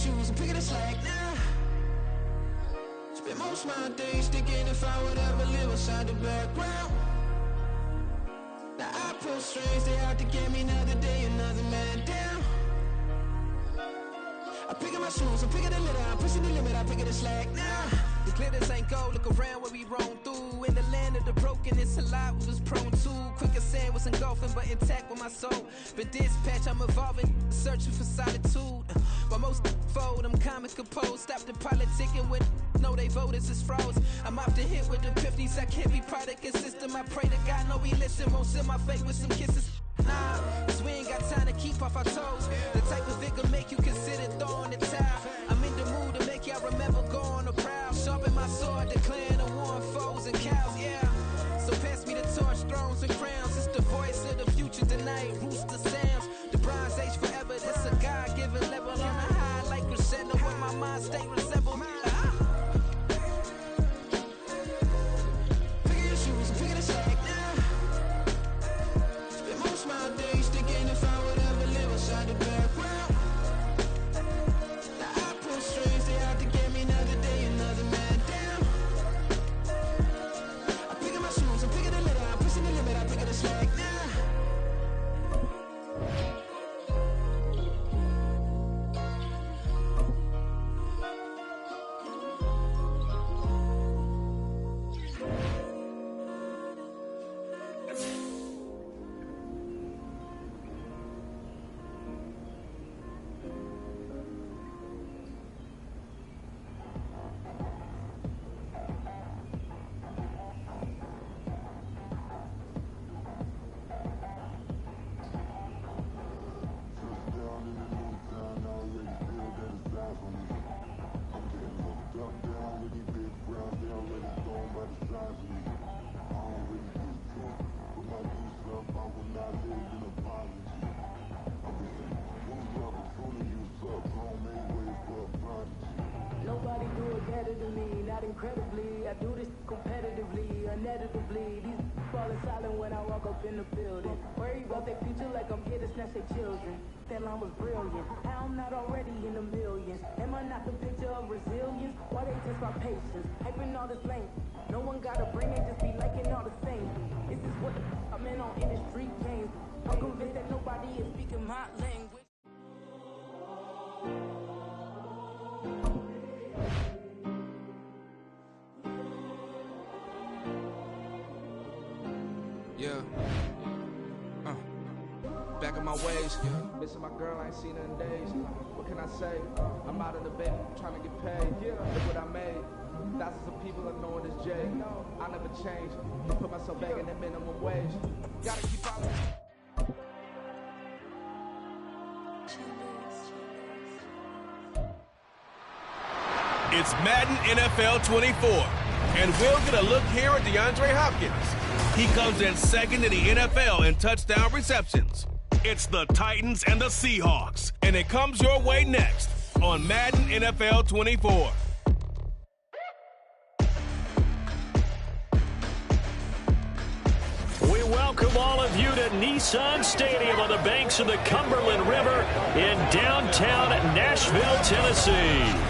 shoes and picking the slack now. Spend most of my days thinking if I would ever live inside the background. Now I pull strings, they out to get me another day, another man down. I'm picking my shoes, I'm picking the litter, I'm pushing the limit, I'm picking the slack now. The clear this ain't gold, look around where we roam through. In the land of the broken, it's a lot we was prone to. Quick as sand was engulfing, but intact with my soul. Been dispatched, I'm evolving, searching for solitude. While most fold, I'm comic composed. Stop the politicking with no, they voters is froze. I'm off the hit with the 50s, I can't be product and system. I pray to God, no, he listen, won't send my fate with some kisses. Nah, cause we ain't got time to keep off our toes. The type of vigor make you consider throwing the towel. I'm in the mood to make y'all remember going to proud. Sharpen my sword, declaring the war on foes and cows, yeah. So pass me the torch, thrones and crowns. It's the voice of the future tonight, rooster sounds. The bronze age forever, this a God-given level. On a high like crescendo, where my mind state resemble. Picking your shoes and picking the slack now. Spend most of my days thinking if I would ever live inside the background. Now I pull strings, they out to get me another day, another man down. I'm picking my shoes, I'm picking the litter, I'm pushing the limit, I'm picking the slack now. Nobody do it better than me, not incredibly. I do this competitively, uneditably. These falling silent when I walk up in the building. Worry about their future like I'm here to snatch their children. That line was brilliant. How I'm not already in the millions? Am I not the picture of resilience? Why they test my patience? Hyping all this lane. No one got a brain, they just be liking all the same. This is what I'm in on industry games. I'm convinced that nobody is speaking my language. Yeah. Back on my ways. Missing my girl, I ain't seen her in days. What can I say? I'm out in the bay, trying to get paid. Look what I made. Thousands of people are knowing this J. I never change. I put myself back in the minimum wage. Gotta keep out. It's Madden NFL 24, and we'll get a look here at DeAndre Hopkins. He comes in second in the NFL in touchdown receptions. It's the Titans and the Seahawks, and it comes your way next on Madden NFL 24. We welcome all of you to Nissan Stadium on the banks of the Cumberland River in downtown Nashville, Tennessee.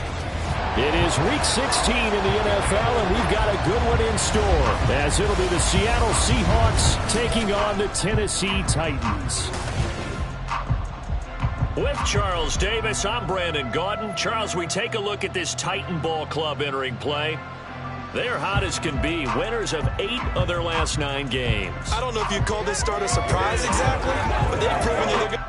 It is Week 16 in the NFL, and we've got a good one in store, as it'll be the Seattle Seahawks taking on the Tennessee Titans. With Charles Davis, I'm Brandon Gaudin. Charles, we take a look at this Titan Ball Club entering play. They're hot as can be, winners of 8 of their last 9 games. I don't know if you'd call this start a surprise exactly, but they've proven you they're good.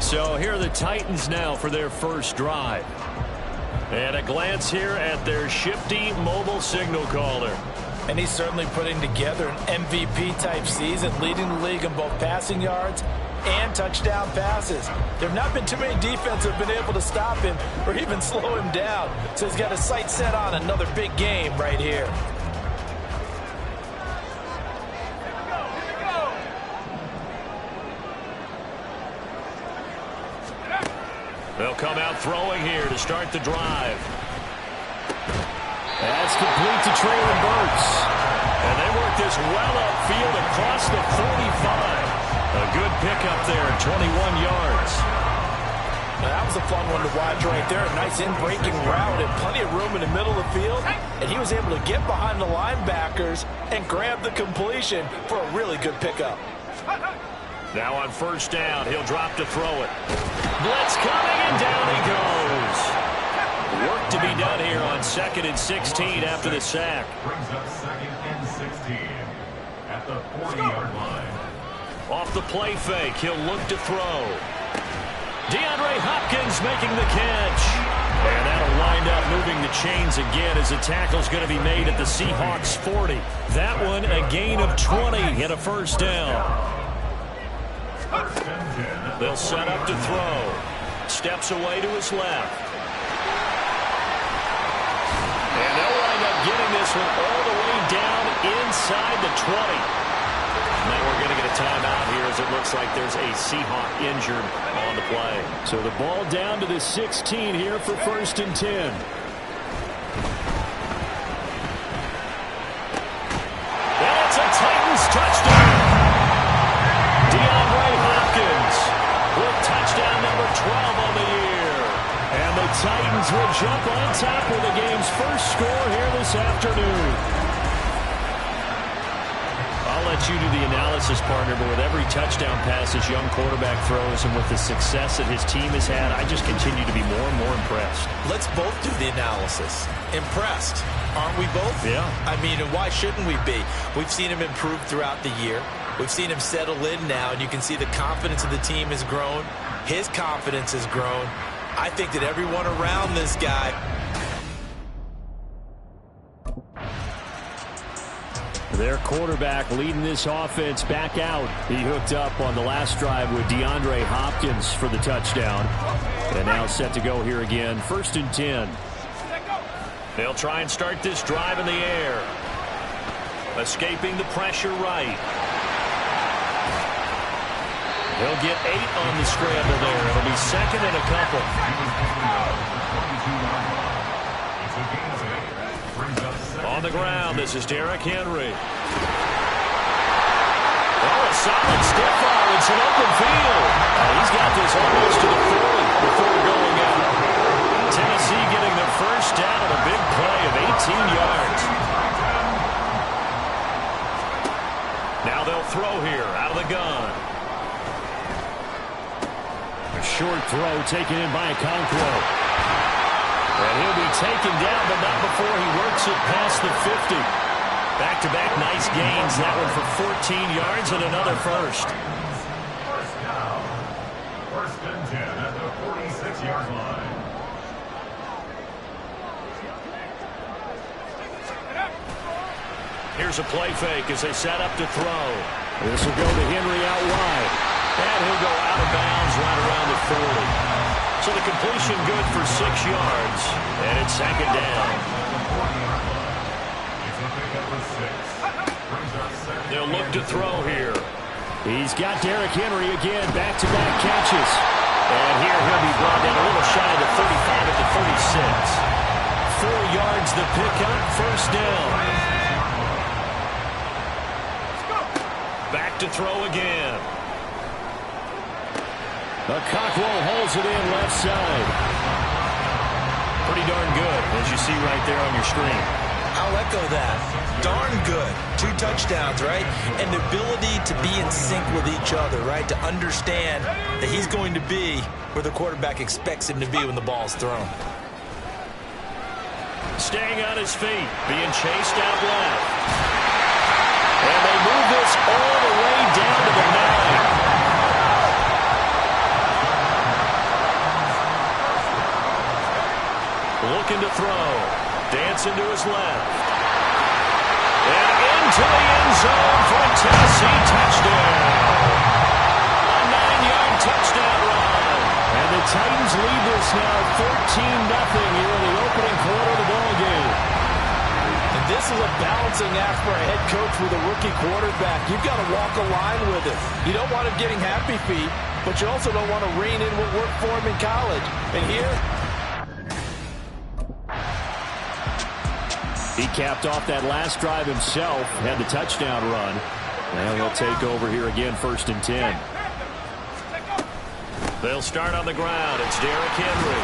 So here are the Titans now for their first drive. And a glance here at their shifty mobile signal caller. And he's certainly putting together an MVP-type season, leading the league in both passing yards and touchdown passes. There have not been too many defenses that have been able to stop him or even slow him down. So he's got his sights set on another big game right here. They'll come out throwing here to start the drive. That's complete to Traylon Burks. And they work this well upfield across the 45. A good pickup there at 21 yards. Now, that was a fun one to watch right there. A nice in-breaking route and plenty of room in the middle of the field. And he was able to get behind the linebackers and grab the completion for a really good pickup. Now on first down, he'll drop to throw it. Blitz coming, and down he goes. Work to be done here on 2nd and 16 after the sack. Brings up 2nd and 16 at the 40-yard line. Off the play fake, he'll look to throw. DeAndre Hopkins making the catch. And that'll wind up moving the chains again as the tackle's going to be made at the Seahawks 40. That one a gain of 20 and a first down. They'll set up to throw. Steps away to his left. And they'll wind up getting this one all the way down inside the 20. Now we're going to get a timeout here as it looks like there's a Seahawk injured on the play. So the ball down to the 16 here for 1st and 10. And it's a Titans touchdown. DeAndre Hopkins with touchdown number 12 on the year. And the Titans will jump on top with the game's first score here this afternoon. I'll let you do the analysis, partner, but with every touchdown pass this young quarterback throws and with the success that his team has had, I just continue to be more and more impressed. Let's both do the analysis. Impressed, aren't we both? Yeah. I mean, and why shouldn't we be? We've seen him improve throughout the year. We've seen him settle in now, and you can see the confidence of the team has grown. His confidence has grown. I think that everyone around this guy. Their quarterback leading this offense back out. He hooked up on the last drive with DeAndre Hopkins for the touchdown. And now set to go here again. 1st and 10. They'll try and start this drive in the air. Escaping the pressure right. He'll get 8 on the scramble there. It'll be 2nd and a couple. On the ground, this is Derrick Henry. Oh, a solid stiff arm. It's an open field. He's got this almost to the 40 before going out. Tennessee getting the first down on a big play of 18 yards. Now they'll throw here out of the gun. A short throw taken in by Okonkwo. And he'll be taken down, but not before he works it past the 50. Back-to-back nice gains. That one for 14 yards and another first. First down. 1st and 10 at the 46-yard line. Here's a play fake as they set up to throw. This will go to Henry out wide. And he'll go out of bounds right around the 40. So the completion good for 6 yards. And it's 2nd down. They'll look to throw here. He's got Derrick Henry again. Back-to-back catches. And here he'll be brought down a little shy of the 35 at the 36. 4 yards the pickup. First down. Back to throw again. Okonkwo holds it in left side. Pretty darn good, as you see right there on your screen. I'll echo that. Darn good. 2 touchdowns, right? And the ability to be in sync with each other, right? To understand that he's going to be where the quarterback expects him to be when the ball's thrown. Staying on his feet, being chased out left. And they move this all the way down to the 9. Looking to throw. Dancing to his left. And into the end zone for a Tennessee touchdown. A 9-yard touchdown run. And the Titans lead this now 14-0 here in the opening quarter of the ball game. And this is a balancing act for a head coach with a rookie quarterback. You've got to walk a line with it. You don't want him getting happy feet, but you also don't want to rein in what worked for him in college. And here, he capped off that last drive himself, had the touchdown run. And he'll take over here again, 1st and 10. They'll start on the ground. It's Derrick Henry.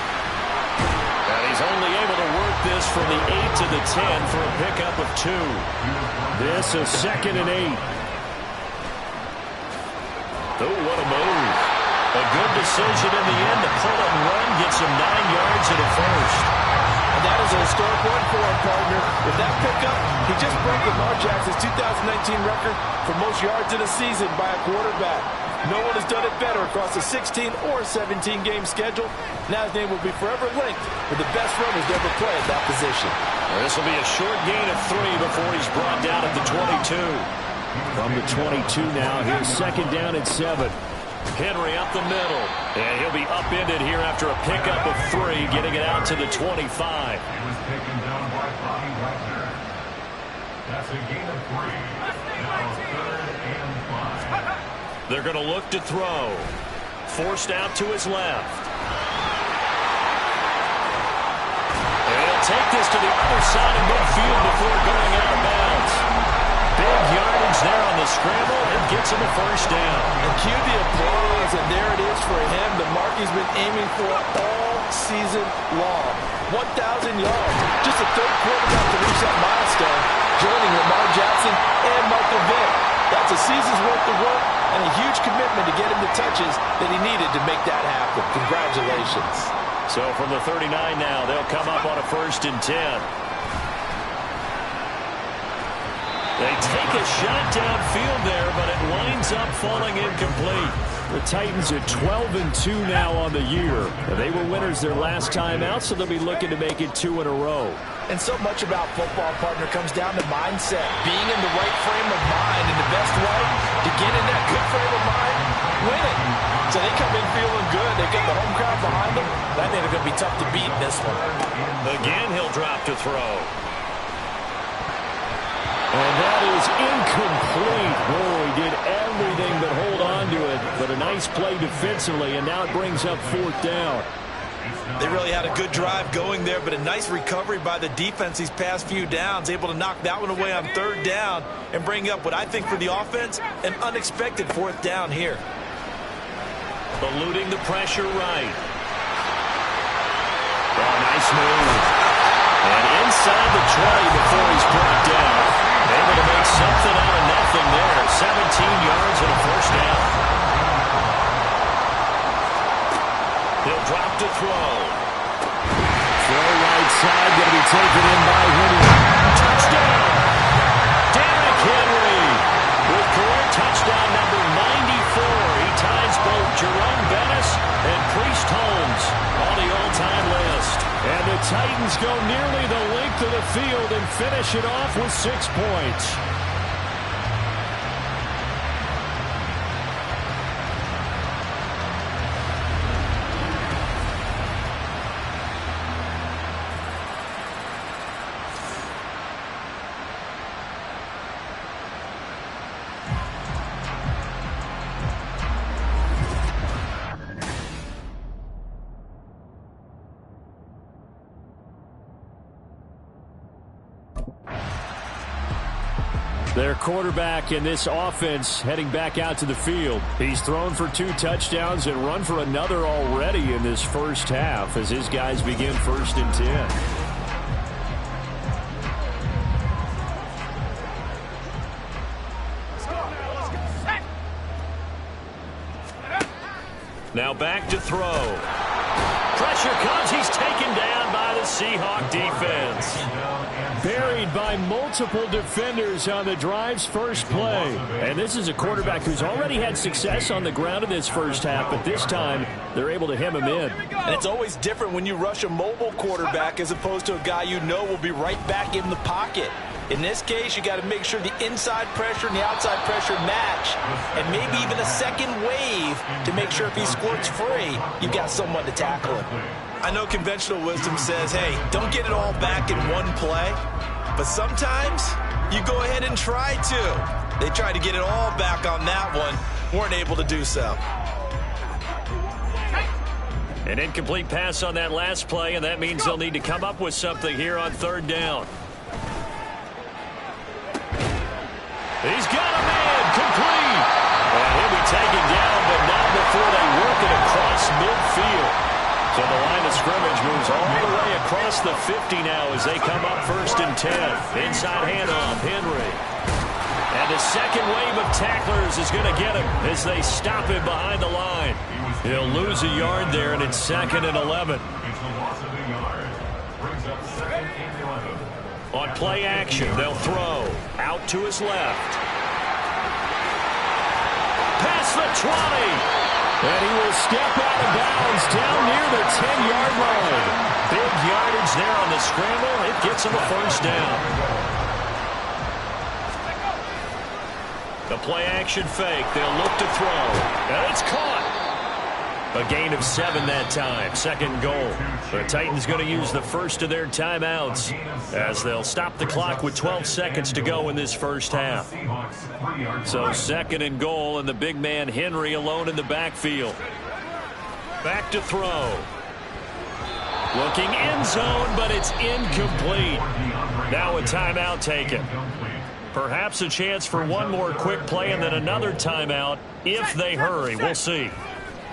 And he's only able to work this from the 8 to the 10 for a pickup of 2. This is 2nd and 8. Oh, what a move. A good decision in the end to pull and run, gets him 9 yards and a first. and that is a historic one for him, partner. With that pickup, he just broke Lamar Jackson's 2019 record for most yards in a season by a quarterback. No one has done it better across a 16 or 17-game schedule. Now his name will be forever linked with the best runners to ever play at that position. Well, this will be a short gain of 3 before he's brought down at the 22. From the 22 now, here's 2nd down and 7. Henry up the middle, and he'll be upended here after a pickup of 3, getting it out to the 25. He was taken down by Bobby Wagner. That's a gain of 3. Now 3rd and 5. They're going to look to throw. Forced out to his left. And he'll take this to the other side of midfield before going out of bounds. Big yardage there on the scramble and gets him a first down. And cue the applause, and there it is for him. The mark he's been aiming for all season long. 1,000 yards. Just a third quarterback to reach that milestone, joining Lamar Jackson and Michael Vick. That's a season's worth of work and a huge commitment to get him the touches that he needed to make that happen. Congratulations. So from the 39 now, they'll come up on a 1st and 10. They take a shot downfield there, but it winds up falling incomplete. The Titans are 12-2 now on the year. They were winners their last time out, so they'll be looking to make it 2 in a row. And so much about football, partner, comes down to mindset. Being in the right frame of mind, and the best way to get in that good frame of mind, winning. So they come in feeling good. They've got the home crowd behind them. I think they're going to be tough to beat in this one. Again, he'll drop to throw. And that is incomplete. Boy, he did everything but hold on to it. But a nice play defensively, and now it brings up 4th down. They really had a good drive going there, but a nice recovery by the defense these past few downs, able to knock that one away on 3rd down and bring up what I think for the offense, an unexpected 4th down here. Eluding the pressure right. Oh, nice move. And inside the 20 before he's brought down. Able to make something out of nothing there. 17 yards and a first down. He'll drop to throw. Throw right side, going to be taken in by Henry. Touchdown! Derrick Henry with career touchdown number 94. He ties both Jerome Bettis and Priest Holmes on the all-time list. And the Titans go nearly the length of the field and finish it off with 6 points. Their quarterback in this offense heading back out to the field. He's thrown for 2 touchdowns and run for another already in this first half as his guys begin 1st and 10. Now back to throw. Pressure comes. He's taken down by the Seahawk defense. Buried by multiple defenders on the drive's first play. And this is a quarterback who's already had success on the ground in this first half, but this time they're able to hem him in. And it's always different when you rush a mobile quarterback as opposed to a guy you know will be right back in the pocket. In this case, you got to make sure the inside pressure and the outside pressure match, and maybe even a second wave to make sure if he squirts free, you've got someone to tackle him. I know conventional wisdom says, hey, don't get it all back in one play, but sometimes you go ahead and try to. They tried to get it all back on that one, weren't able to do so. An incomplete pass on that last play, and that means they'll need to come up with something here on third down. He's got a man complete. And he'll be taken down, but not before they work it across midfield. So the line of scrimmage moves all the way across the 50 now as they come up 1st and 10. Inside handoff, Henry. And the second wave of tacklers is going to get him as they stop him behind the line. He'll lose a yard there, and it's 2nd and 11. On play action, they'll throw. Out to his left. Past the 20. And he will step out of bounds down near the 10-yard line. Big yardage there on the scramble. It gets him a first down. The play action fake. They'll look to throw. And it's caught. A gain of 7 that time. 2nd goal. The Titans going to use the first of their timeouts as they'll stop the clock with 12 seconds to go in this first half. So 2nd and goal, and the big man Henry alone in the backfield. Back to throw. Looking end zone, but it's incomplete. Now a timeout taken. Perhaps a chance for one more quick play and then another timeout if they hurry. We'll see.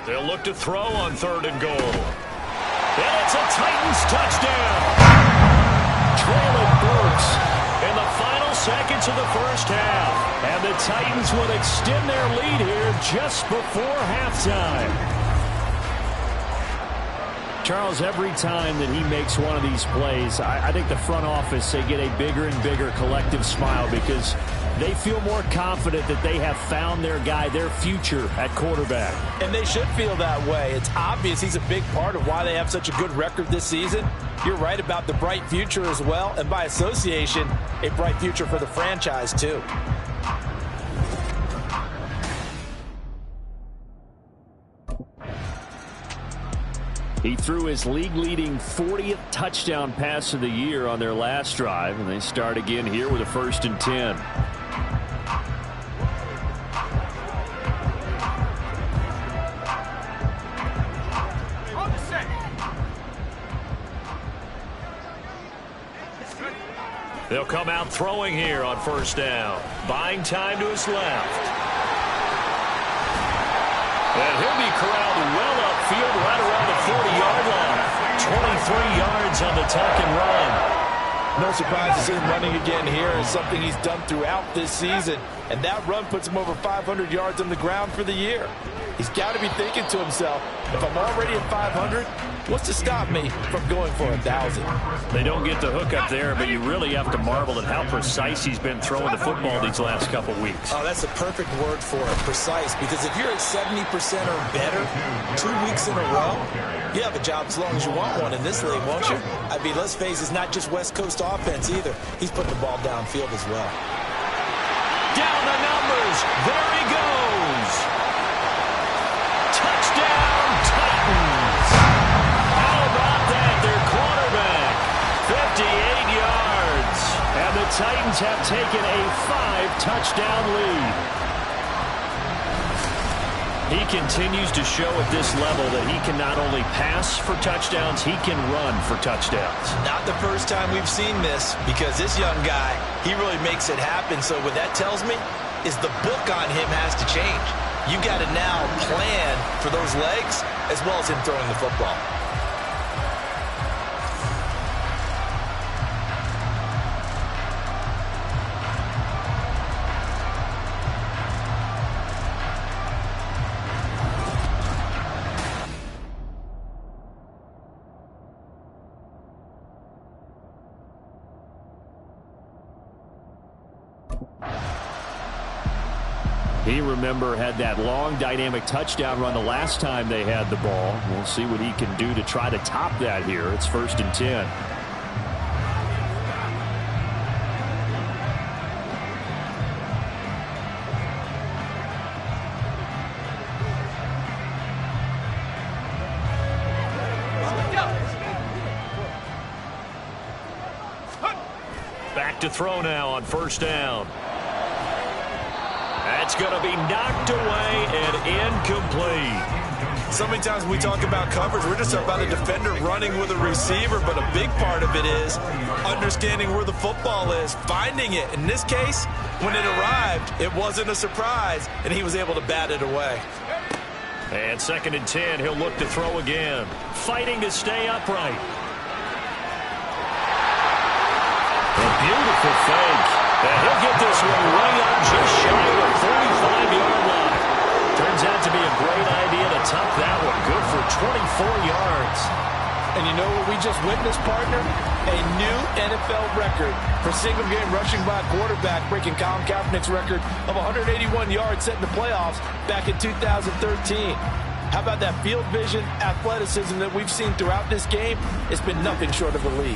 They'll look to throw on 3rd and goal. And it's a Titans touchdown. Traylon Burks in the final seconds of the first half. And the Titans will extend their lead here just before halftime. Charles, every time that he makes one of these plays, I think the front office, they get a bigger and bigger collective smile because they feel more confident that they have found their guy, their future at quarterback. And they should feel that way. It's obvious he's a big part of why they have such a good record this season. You're right about the bright future as well, and by association, a bright future for the franchise too. He threw his league-leading 40th touchdown pass of the year on their last drive, and they start again here with a 1st and 10. They'll come out throwing here on 1st down. Buying time to his left. And he'll be corralled well upfield right around the 40-yard line. 23 yards on the tuck and run. No surprise to see him running again here. It's something he's done throughout this season. And that run puts him over 500 yards on the ground for the year. He's got to be thinking to himself, if I'm already at 500, what's to stop me from going for 1,000? They don't get the hook up there, but you really have to marvel at how precise he's been throwing the football these last couple weeks. Oh, that's a perfect word for it, precise, because if you're at 70% or better 2 weeks in a row, you have a job as long as you want one in this league, won't you? I mean, let's face it, it's not just West Coast offense either. He's putting the ball downfield as well. Down the numbers. There he goes. Touchdown, Titans. How about that? Their quarterback, 58 yards. And the Titans have taken a 5-touchdown lead. He continues to show at this level that he can not only pass for touchdowns, he can run for touchdowns. Not the first time we've seen this, because this young guy, he really makes it happen. So what that tells me is the book on him has to change. You got to now plan for those legs as well as him throwing the football. He, remember, had that long dynamic touchdown run the last time they had the ball. We'll see what he can do to try to top that here. It's 1st and 10. Back to throw now on 1st down. That's going to be knocked away and incomplete. So many times we talk about coverage, we're just about a defender running with a receiver, but a big part of it is understanding where the football is, finding it. In this case, when it arrived, it wasn't a surprise, and he was able to bat it away. And 2nd and 10, he'll look to throw again. Fighting to stay upright. A beautiful fake. And he'll get this one way up just shy of the 45-yard line. Turns out to be a great idea to tuck that one. Good for 24 yards. And you know what we just witnessed, partner? A new NFL record for single-game rushing by a quarterback, breaking Colin Kaepernick's record of 181 yards set in the playoffs back in 2013. How about that field vision, athleticism that we've seen throughout this game? It's been nothing short of elite.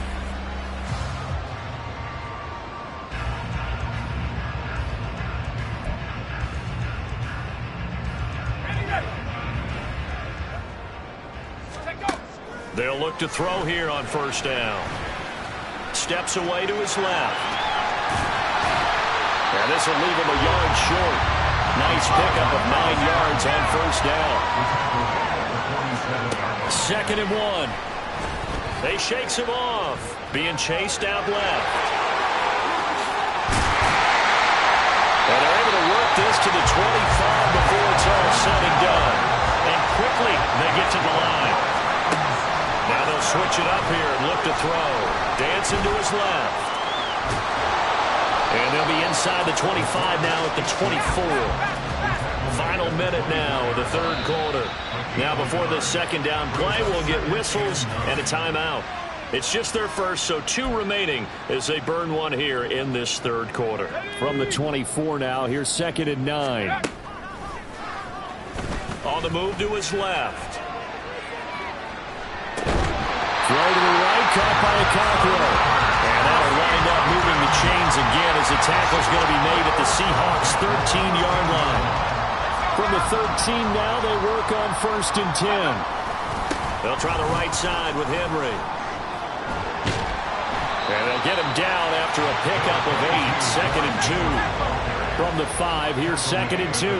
They'll look to throw here on 1st down. Steps away to his left. And this will leave him a yard short. Nice pickup of 9 yards on 1st down. 2nd and 1. They shakes him off. Being chased out left. And they're able to work this to the 25 before it's all said and done. And quickly they get to the line. Now they'll switch it up here and look to throw. Dancing to his left. And they'll be inside the 25 now at the 24. Final minute now of the 3rd quarter. Now before this 2nd down play, we'll get whistles and a timeout. It's just their first, so 2 remaining as they burn one here in this 3rd quarter. From the 24 now, here's 2nd and 9. On the move to his left. Throw to the right, caught by Cockrell. And that'll wind up moving the chains again as the tackle's going to be made at the Seahawks' 13-yard line. From the 13 now, they work on 1st and 10. They'll try the right side with Henry. And they'll get him down after a pickup of 8. 2nd and 2. From the 5, here's 2nd and 2. 8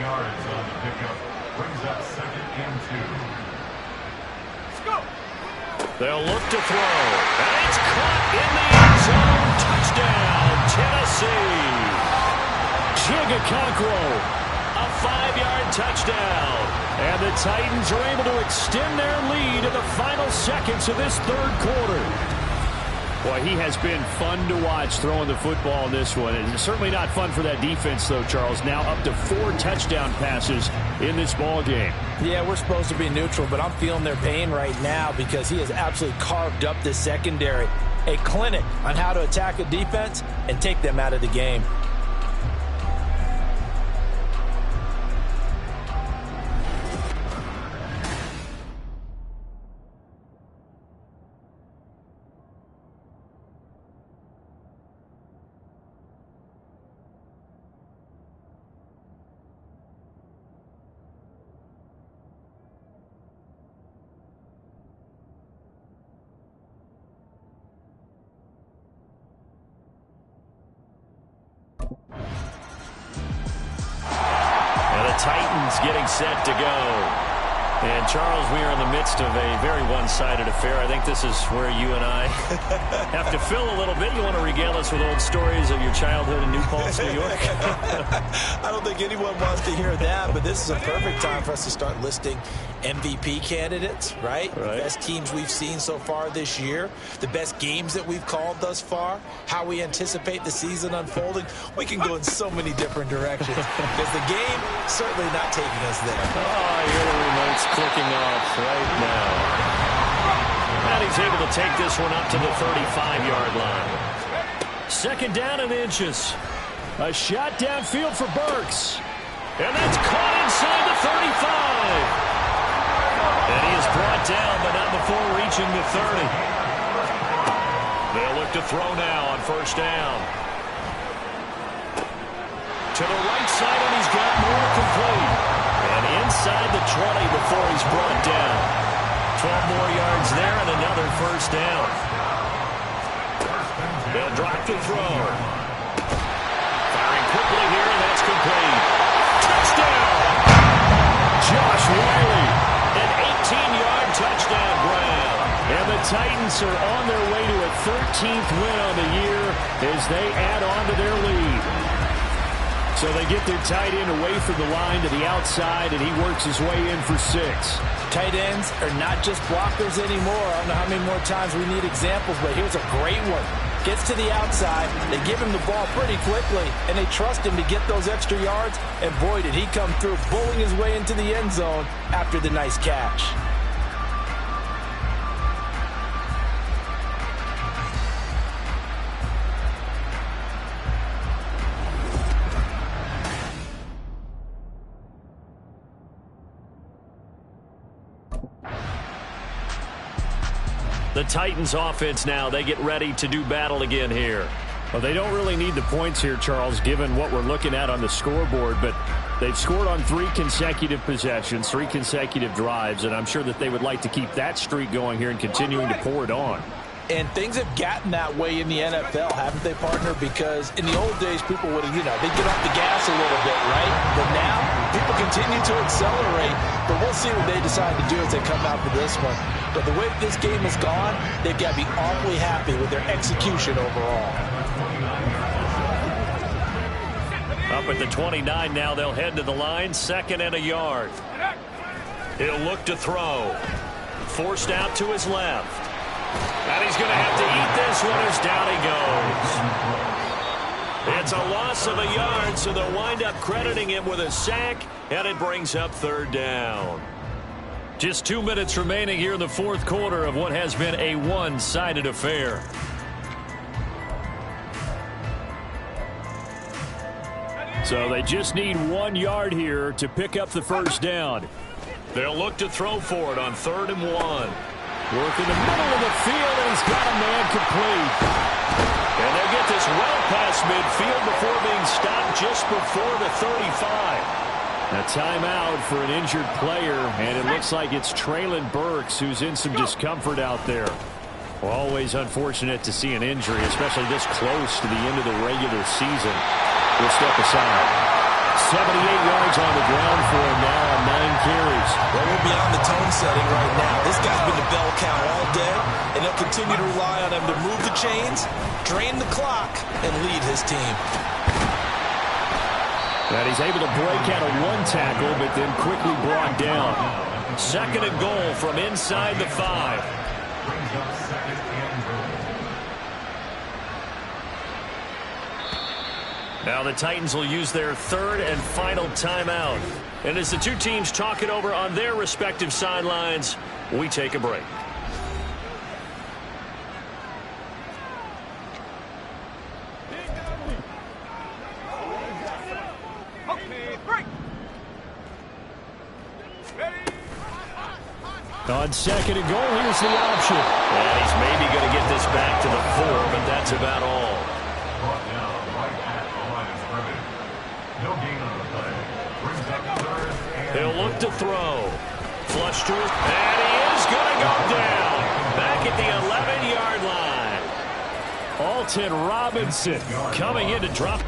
yards on the pickup. Brings up 2nd and 2. They'll look to throw. And it's caught in the end zone. Touchdown, Tennessee. Jigga Cockrell, a 5-yard touchdown. And the Titans are able to extend their lead in the final seconds of this 3rd quarter. Boy, he has been fun to watch throwing the football in this one. It's certainly not fun for that defense, though, Charles. Now up to 4 touchdown passes in this ball game. Yeah, we're supposed to be neutral, but I'm feeling their pain right now because he has absolutely carved up this secondary. A clinic on how to attack a defense and take them out of the game. Titans getting set to go. And, Charles, we are in the midst of a very one-sided affair. I think this is where you and I have to fill a little bit. You want to regale us with old stories of your childhood in New Paltz, New York? I don't think anyone wants to hear that, but this is a perfect time for us to start listing MVP candidates, right? The best teams we've seen so far this year, the best games that we've called thus far, how we anticipate the season unfolding. We can go in so many different directions because the game certainly not taking us there. Oh, I hear the remote's clicking off right now. And he's able to take this one up to the 35-yard line. 2nd down and inches. A shot downfield for Burks. And that's caught inside the 35. And he is brought down, but not before reaching the 30. They'll look to throw now on first down. To the right side, and he's got more complete. And inside the 20 before he's brought down. 12 more yards there and another first down. They'll drop to throw. Firing quickly here, and that's complete. Touchdown! Josh Wiley, an 18-yard touchdown grab. And the Titans are on their way to a 13th win on the year as they add on to their lead. So they get their tight end away from the line to the outside, and he works his way in for 6. Tight ends are not just blockers anymore. I don't know how many more times we need examples, but here's a great one. Gets to the outside, they give him the ball pretty quickly, and they trust him to get those extra yards, and boy, did he come through, bowling his way into the end zone after the nice catch. The Titans offense now, they get ready to do battle again here. Well, they don't really need the points here, Charles, given what we're looking at on the scoreboard, but they've scored on 3 consecutive possessions, 3 consecutive drives, and I'm sure that they would like to keep that streak going here and continuing to pour it on. And things have gotten that way in the NFL, haven't they, partner? Because in the old days, people would have, they'd get off the gas a little bit, right? But now, people continue to accelerate. But we'll see what they decide to do as they come out for this one. But the way this game has gone, they've got to be awfully happy with their execution overall. Up at the 29 now, they'll head to the line, 2nd and a yard. He'll look to throw. Forced out to his left. And he's going to have to eat this one as down he goes. It's a loss of a yard, so they'll wind up crediting him with a sack, and it brings up 3rd down. Just 2 minutes remaining here in the 4th quarter of what has been a one-sided affair. So they just need 1 yard here to pick up the first down. They'll look to throw for it on 3rd and 1. Work in the middle of the field, and he's got a man complete. And they'll get this well past midfield before being stopped just before the 35. A timeout for an injured player, and it looks like it's Traylon Burks who's in some discomfort out there. Well, always unfortunate to see an injury, especially this close to the end of the regular season. We'll step aside. 78 yards on the ground for him now on 9 carries. Well, we're beyond the tone setting right now. This guy's been the bell cow all day, and they'll continue to rely on him to move the chains, drain the clock, and lead his team. And he's able to break out of 1 tackle, but then quickly brought down. 2nd and goal from inside the 5. Now the Titans will use their 3rd and final timeout. And as the 2 teams talk it over on their respective sidelines, we take a break. On 2nd and goal, here's the option. And he's maybe going to get this back to the 4, but that's about all. He'll look to throw. Flush to it. And he is going to go down. Back at the 11-yard line. Alton Robinson coming in to drop.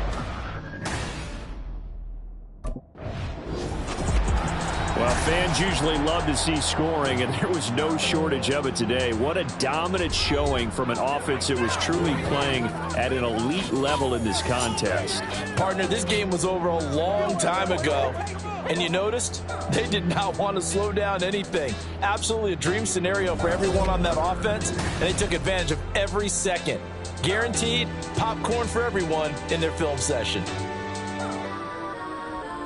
Well, fans usually love to see scoring, and there was no shortage of it today. What a dominant showing from an offense that was truly playing at an elite level in this contest. Partner, this game was over a long time ago, and you noticed they did not want to slow down anything. Absolutely a dream scenario for everyone on that offense, and they took advantage of every second. Guaranteed popcorn for everyone in their film session.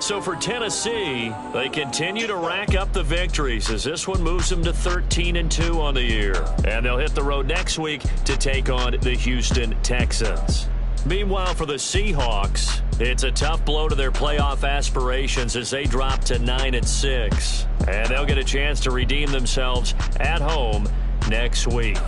So for Tennessee, they continue to rack up the victories as this one moves them to 13-2 on the year. And they'll hit the road next week to take on the Houston Texans. Meanwhile, for the Seahawks, it's a tough blow to their playoff aspirations as they drop to 9-6. And they'll get a chance to redeem themselves at home next week.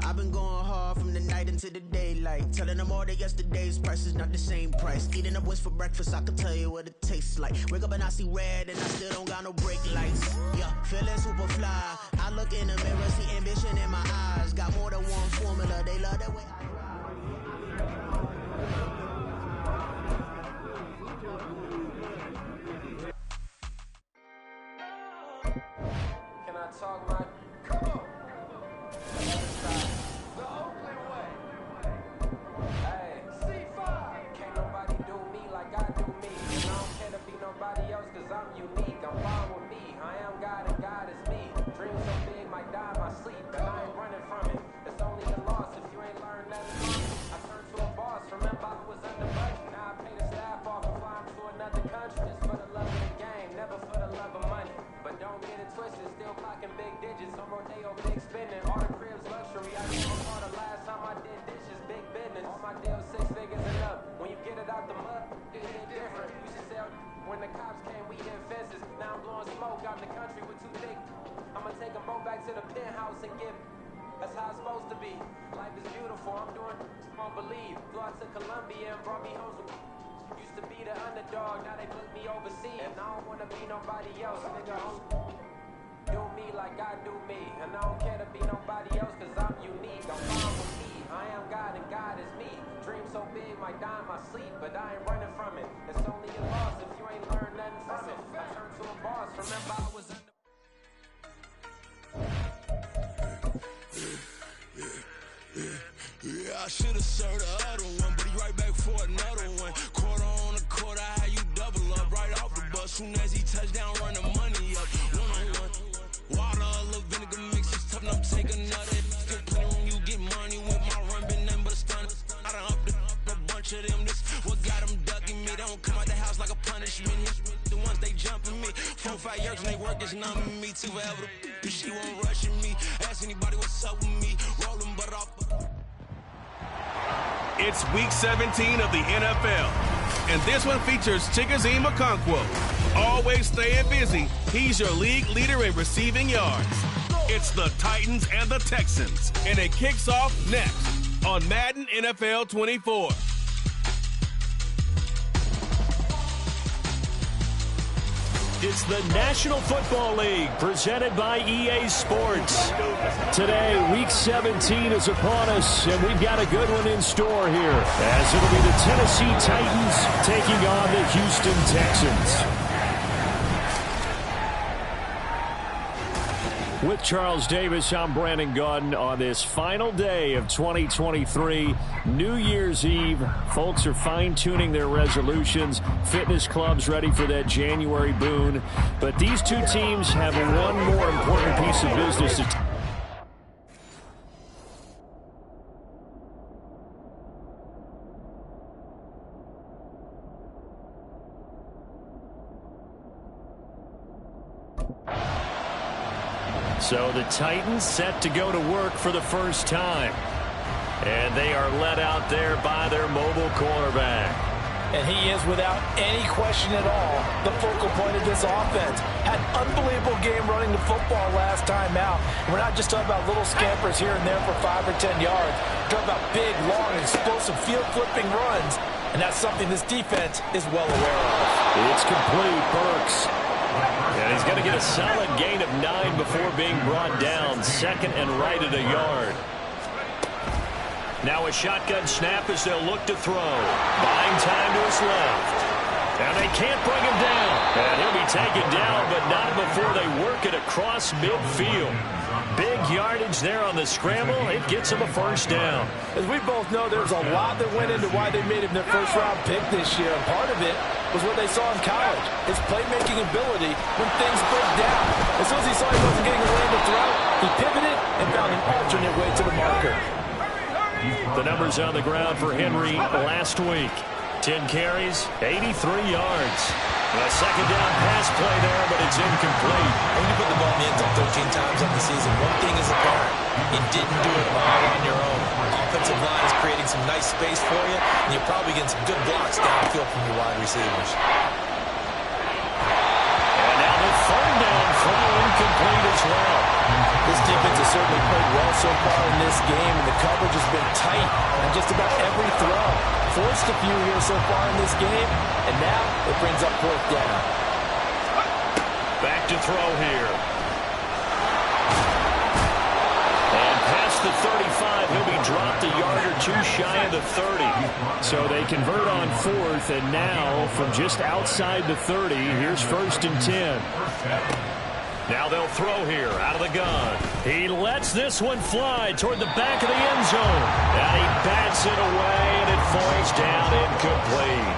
I've been going hard from the night into the daylight, telling them all that yesterday's price is not the same price. Eating up what's for breakfast, I can tell you what it tastes like. Wake up and I see red and I still don't got no brake lights. Yeah, feeling super fly. I look in the mirror, see ambition in my eyes. Got more than one formula, they love that way I Can I talk my... Come on! The Oakland way. Hey, C5. Can't nobody do me like I do me. And I don't care to be nobody else cause I'm unique. I'm fine with me. I am God and God is me. Dreams so big might die in my sleep. And I ain't running from it. It's only a loss if you ain't learned nothing from it. I turned to a boss. Remember I was under budget. Now I pay the staff off and fly to another country. It's for the love of the game, never for the love of money. But don't get it twisted, still clocking big digits. On Rodeo, big spending. All the cribs luxury. I just recall the last time I did dishes, big business. All my deals 6 figures and up. When you get it out the mud, it hit different. Used to sell when the cops came, we hit fences. Now I'm blowing smoke out in the country with 2 thick. I'ma take them both back to the penthouse and give. That's how it's supposed to be. Life is beautiful. I'm doing won't believe. Flew out to Colombia and brought me home some. Used to be the underdog, now they put me overseas. And I don't wanna be nobody else, nigga. Do me like I do me. And I don't care to be nobody else cause I'm unique. I'm fine with me. I am God and God is me. Dream so big might die in my sleep, but I ain't running from it. It's only a loss if you ain't learned nothing from it. I turned to a boss, remember I was under. Yeah, I should've served the other one, but he right back for another one. Quarter on a quarter, how you double up right off the bus. Soon as he touch down, run the money up. One-on-one. Water, a little vinegar mix, it's tough enough to take another. Still plenty when you get money with my run, been nothing but a stun. I done up a bunch of them. This what got them ducking me. They don't come out the house like a punishment. The ones they jumping me. 4 or 5 years and they work is numbing me. Too forever. She won't rushing me. Ask anybody what's up with me. Rolling butt off. It's week 17 of the NFL, and this one features Chigozie Okonkwo. Always staying busy, he's your league leader in receiving yards. It's the Titans and the Texans, and it kicks off next on Madden NFL 24. It's the National Football League presented by EA Sports. Today, Week 17 is upon us, and we've got a good one in store here, as it'll be the Tennessee Titans taking on the Houston Texans. With Charles Davis, I'm Brandon Gunn on this final day of 2023, New Year's Eve. Folks are fine-tuning their resolutions. Fitness clubs ready for that January boon. But these two teams have one more important piece of business to So the Titans set to go to work for the first time. And they are led out there by their mobile quarterback. And he is, without any question at all, the focal point of this offense. Had an unbelievable game running the football last time out. We're not just talking about little scampers here and there for 5 or 10 yards. We're talking about big, long, explosive field-flipping runs. And that's something this defense is well aware of. It's complete. Burks. And he's going to get a solid gain of 9 before being brought down. Second and right at a yard. Now a shotgun snap as they'll look to throw. Buying time to his left. And they can't bring him down. And he'll be taken down, but not before they work it across midfield. Big yardage there on the scramble. It gets him a first down. As we both know, there's a lot that went into why they made him their first-round pick this year. And part of it was what they saw in college, his playmaking ability when things break down. As soon as he saw he wasn't getting a lane to throw, he pivoted and found an alternate way to the marker. The numbers on the ground for Henry last week. 10 carries, 83 yards. A second down pass play there, but it's incomplete. When you put the ball in the end zone 13 times on the season, one thing is apparent. You didn't do it all on your own. Offensive line is creating some nice space for you, and you're probably getting some good blocks downfield from your wide receivers. And now the third down throw incomplete as well. This defense has certainly played well so far in this game, and the coverage has been tight on just about every throw. Forced a few here so far in this game, and now it brings up fourth down. Back to throw here. And past the 35, he'll be dropped a yard or two shy of the 30. So they convert on fourth, and now from just outside the 30, here's 1st and 10. Now they'll throw here out of the gun. He lets this one fly toward the back of the end zone. And he bats it away, and it falls down incomplete.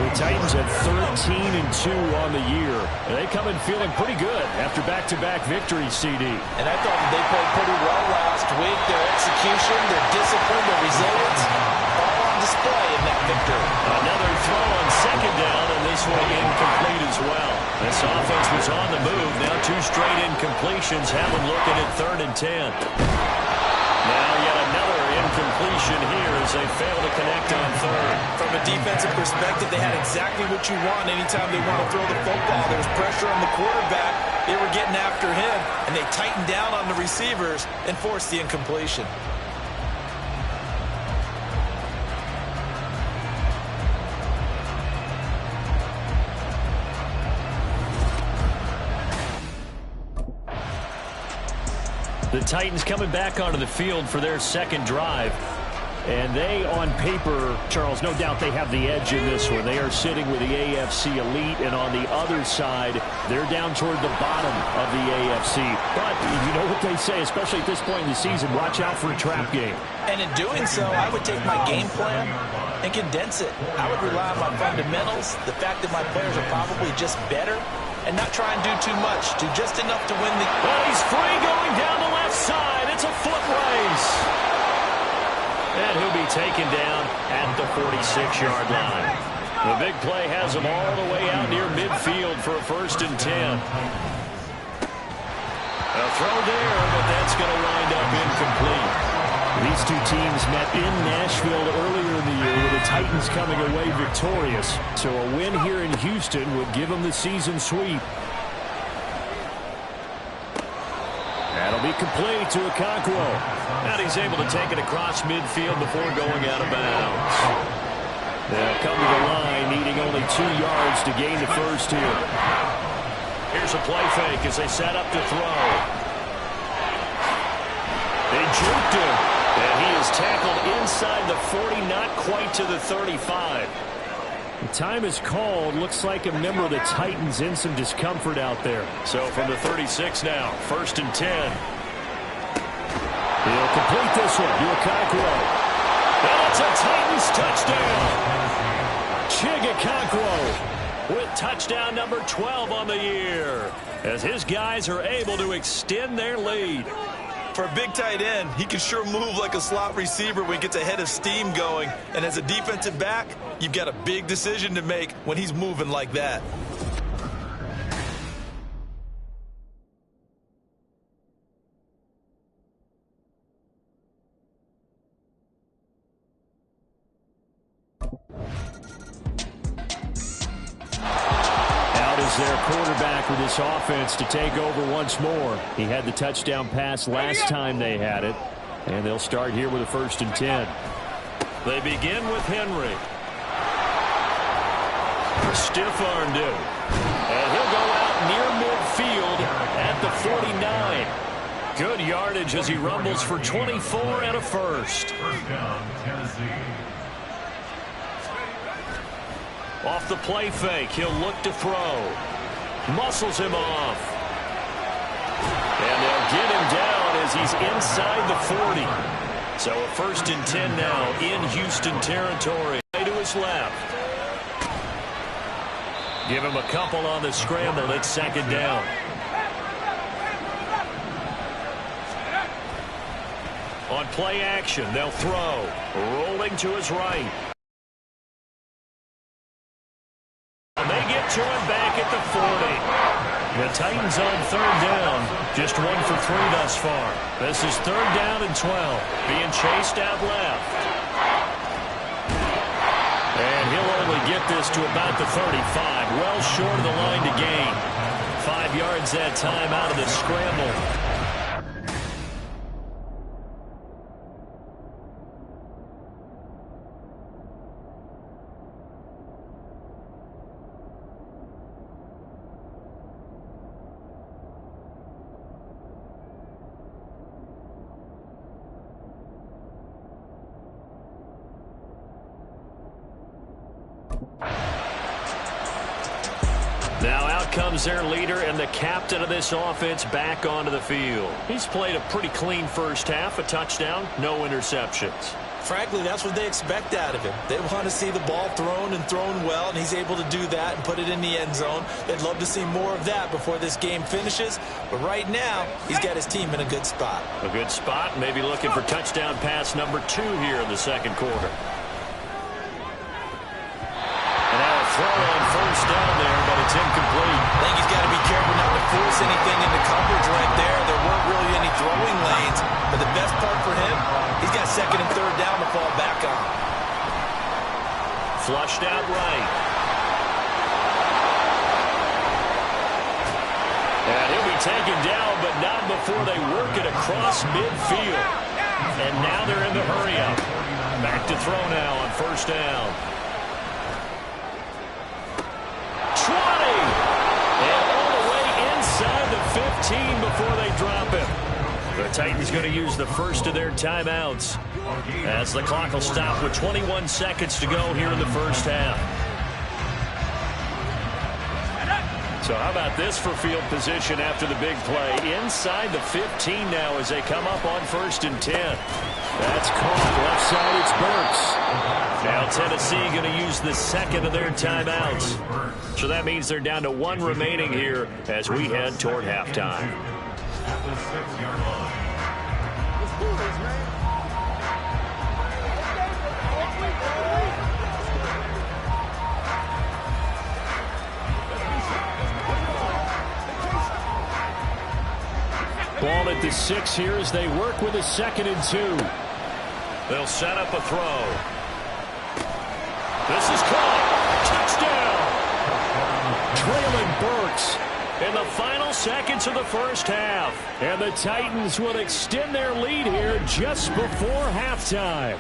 The Titans at 13-2 on the year. They come in feeling pretty good after back-to-back victories, CD. And I thought that they played pretty well last week. Their execution, their discipline, their resilience, all on display in that victory. Another throw on second down, and this one incomplete as well. This offense was on the move. Now 2 straight incompletions have them looking at 3rd and 10. Now yet another incompletion here as they fail to connect on 3rd. From a defensive perspective, they had exactly what you want anytime they want to throw the football. There was pressure on the quarterback. They were getting after him, and they tightened down on the receivers and forced the incompletion. The Titans coming back onto the field for their second drive. And they, on paper, Charles, no doubt they have the edge in this one. They are sitting with the AFC elite, and on the other side, they're down toward the bottom of the AFC. But you know what they say, especially at this point in the season, watch out for a trap game. And in doing so, I would take my game plan and condense it. I would rely on my fundamentals, the fact that my players are probably just better, and not try and do too much, do just enough to win the... Well, he's free going down the left side. It's a foot race. And he'll be taken down at the 46-yard line. The big play has him all the way out near midfield for a 1st and 10. A throw there, but that's going to wind up incomplete. These two teams met in Nashville earlier in the year with the Titans coming away victorious. So a win here in Houston would give them the season sweep. That'll be complete to Okonkwo. And he's able to take it across midfield before going out of bounds. They'll come to the line, needing only 2 yards to gain the first here. Here's a play fake as they set up to throw. They juked him, and he is tackled inside the 40, not quite to the 35. The time is called. Looks like a member of the Titans in some discomfort out there. So from the 36 now, 1st and 10. He'll complete this one to Okonkwo. And it's a Titans touchdown. Okonkwo with touchdown number 12 on the year, as his guys are able to extend their lead. For a big tight end, he can sure move like a slot receiver when he gets a head of steam going. And as a defensive back, you've got a big decision to make when he's moving like that. Their quarterback with this offense to take over once more. He had the touchdown pass last time they had it, and they'll start here with a 1st and 10. They begin with Henry. Stiff-armed him, and he'll go out near midfield at the 49. Good yardage as he rumbles for 24 and a first. First down, Tennessee. Off the play fake, he'll look to throw. Muscles him off. And they'll get him down as he's inside the 40. So a 1st and 10 now in Houston territory. To his left. Give him a couple on the scramble. It's second down. On play action, they'll throw. Rolling to his right. They get to him back at the 40. The Titans on third down. Just 1 for 3 thus far. This is third down and 12. Being chased out left. And he'll only get this to about the 35. Well short of the line to gain. 5 yards that time out of the scramble. Now out comes their leader and the captain of this offense back onto the field. He's played a pretty clean first half, a touchdown, no interceptions. Frankly, that's what they expect out of him. They want to see the ball thrown and thrown well, and he's able to do that and put it in the end zone. They'd love to see more of that before this game finishes, but right now, he's got his team in a good spot. A good spot, maybe looking for touchdown pass number 2 here in the second quarter. Throw on first down there, but it's incomplete. I think he's got to be careful not to force anything into coverage right there. There weren't really any throwing lanes, but the best part for him, he's got second and third down to fall back on. Flushed out right. And he'll be taken down, but not before they work it across midfield. And now they're in the hurry-up. Back to throw now on first down. 20. And all the way inside the 15 before they drop him. The Titans going to use the first of their timeouts as the clock will stop with 21 seconds to go here in the first half. So how about this for field position after the big play? Inside the 15 now as they come up on first and 10. That's caught. Left side, it's Burks. Now Tennessee going to use the second of their timeouts. So that means they're down to 1 remaining here as we head toward halftime. At the 6-yard line. Let's do this, man. Ball at the 6 here as they work with a second and 2. They'll set up a throw. This is caught. Touchdown. Traylon Burks in the final seconds of the first half. And the Titans will extend their lead here just before halftime.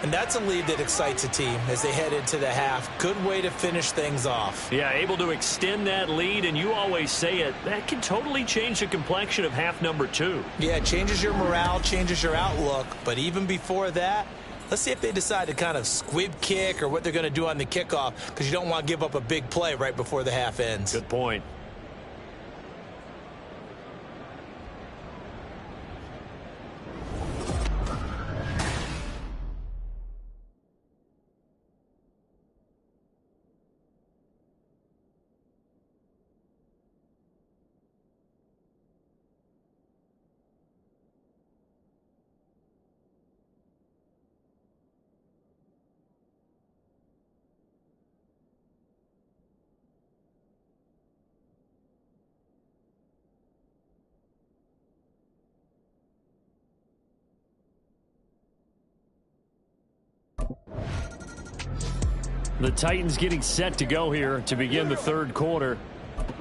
And that's a lead that excites a team as they head into the half. Good way to finish things off. Yeah, able to extend that lead, and you always say it, that can totally change the complexion of half number 2. Yeah, it changes your morale, changes your outlook. But even before that, let's see if they decide to kind of squib kick or what they're going to do on the kickoff, because you don't want to give up a big play right before the half ends. Good point. The Titans getting set to go here to begin the third quarter.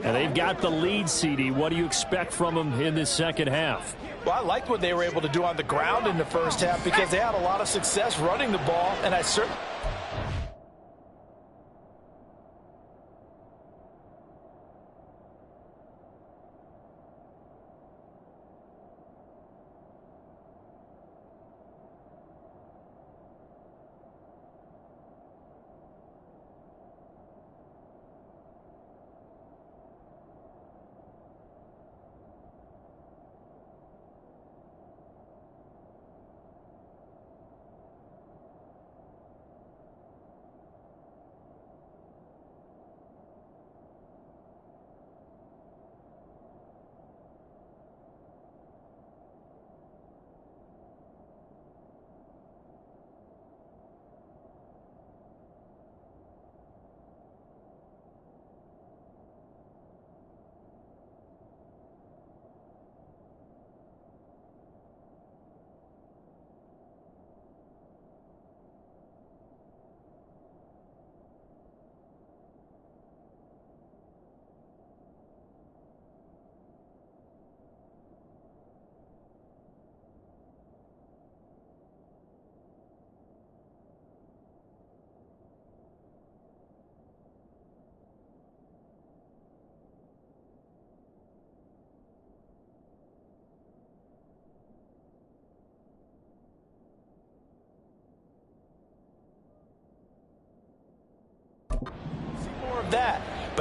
And they've got the lead, CD. What do you expect from them in this second half? Well, I liked what they were able to do on the ground in the first half because they had a lot of success running the ball, and I certainly...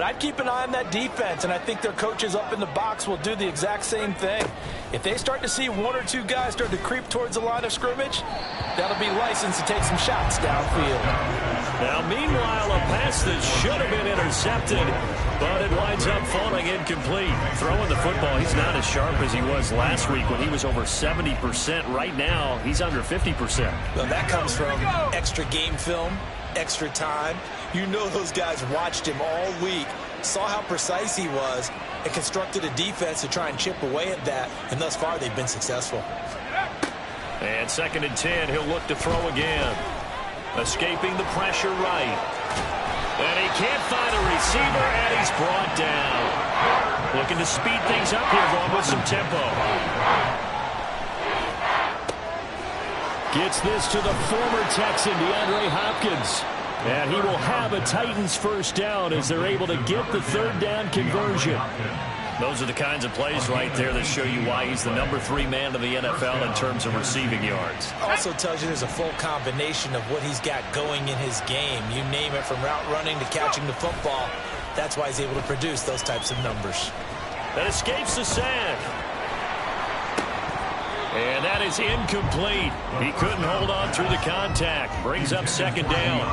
But I'd keep an eye on that defense, and I think their coaches up in the box will do the exact same thing. If they start to see one or two guys start to creep towards the line of scrimmage, that'll be licensed to take some shots downfield. Now, meanwhile, a pass that should have been intercepted, but it winds up falling incomplete. Throwing the football, he's not as sharp as he was last week when he was over 70%. Right now, he's under 50%. Well, that comes from extra game film, extra time. You know those guys watched him all week, saw how precise he was, and constructed a defense to try and chip away at that, and thus far they've been successful. And 2nd and 10, he'll look to throw again. Escaping the pressure right. And he can't find a receiver, and he's brought down. Looking to speed things up here, going with some tempo. Gets this to the former Texan, DeAndre Hopkins. And he will have a Titans first down as they're able to get the 3rd down conversion. Those are the kinds of plays right there that show you why he's the number 3 man in the NFL in terms of receiving yards. Also tells you there's a full combination of what he's got going in his game. You name it, from route running to catching the football. That's why he's able to produce those types of numbers. That escapes the sack. And that is incomplete. He couldn't hold on through the contact. Brings up 2nd down.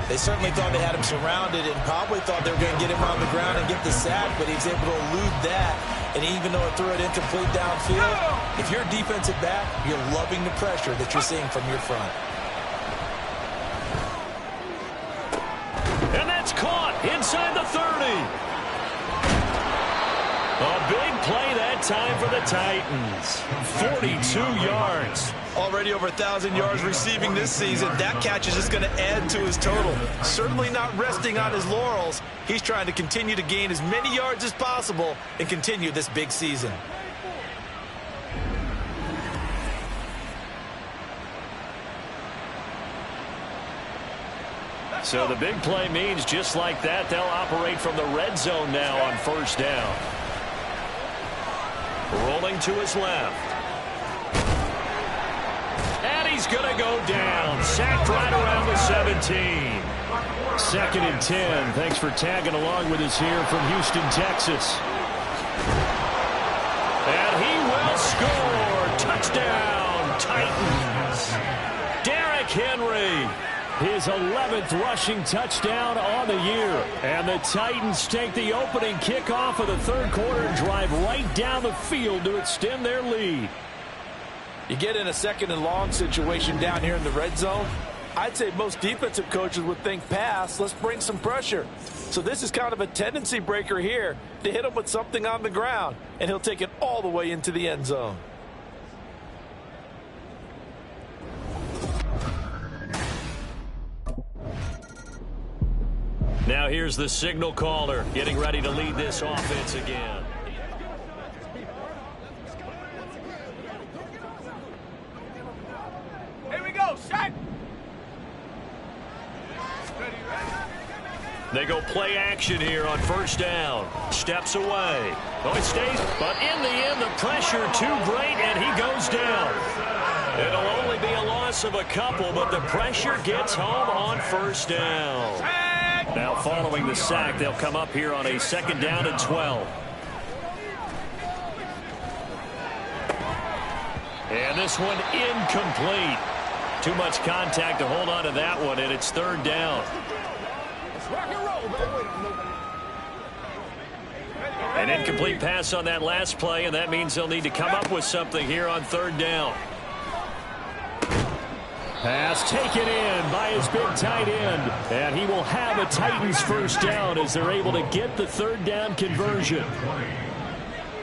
They certainly thought they had him surrounded and probably thought they were going to get him on the ground and get the sack, but he was able to elude that. And even though it threw it incomplete downfield, if you're a defensive back, you're loving the pressure that you're seeing from your front. And that's caught inside the 30. A big play that time for the Titans. 42 yards. Already over 1,000 yards receiving this season. That catch is just going to add to his total. Certainly not resting on his laurels. He's trying to continue to gain as many yards as possible and continue this big season. So the big play means just like that, they'll operate from the red zone now on 1st down. Rolling to his left. And he's going to go down. Sacked right around the 17. 2nd and 10. Thanks for tagging along with us here from Houston, Texas. And he will score. Touchdown, Titans. Derrick Henry. His 11th rushing touchdown on the year. And the Titans take the opening kickoff of the 3rd quarter and drive right down the field to extend their lead. You get in a 2nd and long situation down here in the red zone, I'd say most defensive coaches would think pass, let's bring some pressure. So this is kind of a tendency breaker here to hit him with something on the ground, and he'll take it all the way into the end zone. Now here's the signal caller getting ready to lead this offense again. Here we go, set. They go play action here on 1st down. Steps away. Oh, it stays, but in the end, the pressure too great, and he goes down. It'll only be a loss of a couple, but the pressure gets home on 1st down. Now following the sack, they'll come up here on a 2nd down and 12. And this one incomplete. Too much contact to hold on to that one, and it's 3rd down. An incomplete pass on that last play, and that means they'll need to come up with something here on 3rd down. Pass taken in by his big tight end. And he will have a Titans first down as they're able to get the 3rd down conversion.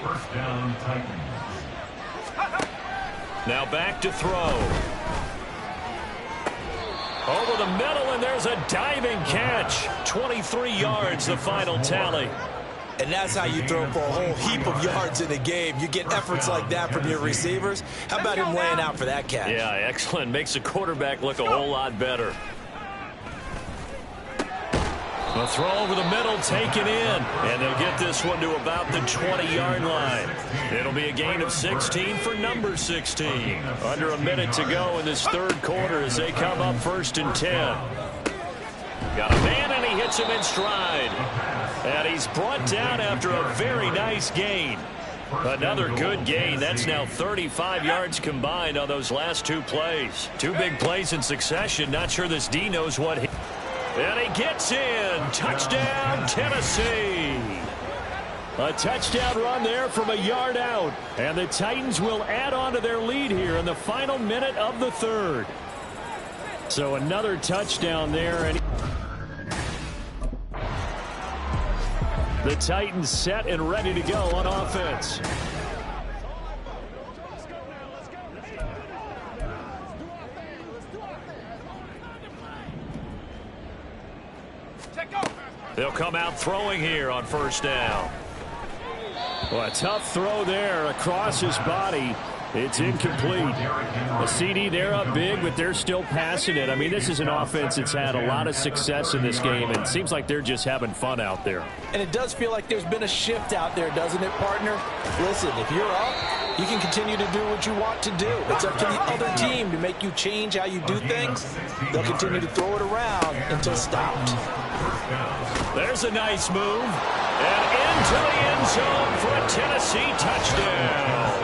First down, Titans. Now back to throw. Over the middle, and there's a diving catch. 23 yards, the final tally. And that's how you throw for a whole heap of yards in a game. You get efforts like that from your receivers. How about him laying out for that catch? Yeah, excellent. Makes the quarterback look a whole lot better. The throw over the middle taken in. And they'll get this one to about the 20-yard line. It'll be a gain of 16 for number 16. Under a minute to go in this 3rd quarter as they come up 1st and 10. Got a man, and he hits him in stride. And he's brought down after a very nice gain. Another good gain. That's now 35 yards combined on those last two plays. Two big plays in succession. Not sure this D knows what he... And he gets in. Touchdown, Tennessee. A touchdown run there from a yard out. And the Titans will add on to their lead here in the final minute of the third. So another touchdown there. And the Titans set and ready to go on offense. They'll come out throwing here on first down. Well, a tough throw there across his body. It's incomplete. The CD, they're up big, but they're still passing it. I mean, this is an offense that's had a lot of success in this game, and it seems like they're just having fun out there. And it does feel like there's been a shift out there, doesn't it, partner? Listen, if you're up, you can continue to do what you want to do. It's up to the other team to make you change how you do things. They'll continue to throw it around until stopped. There's a nice move. And into the end zone for a Tennessee touchdown.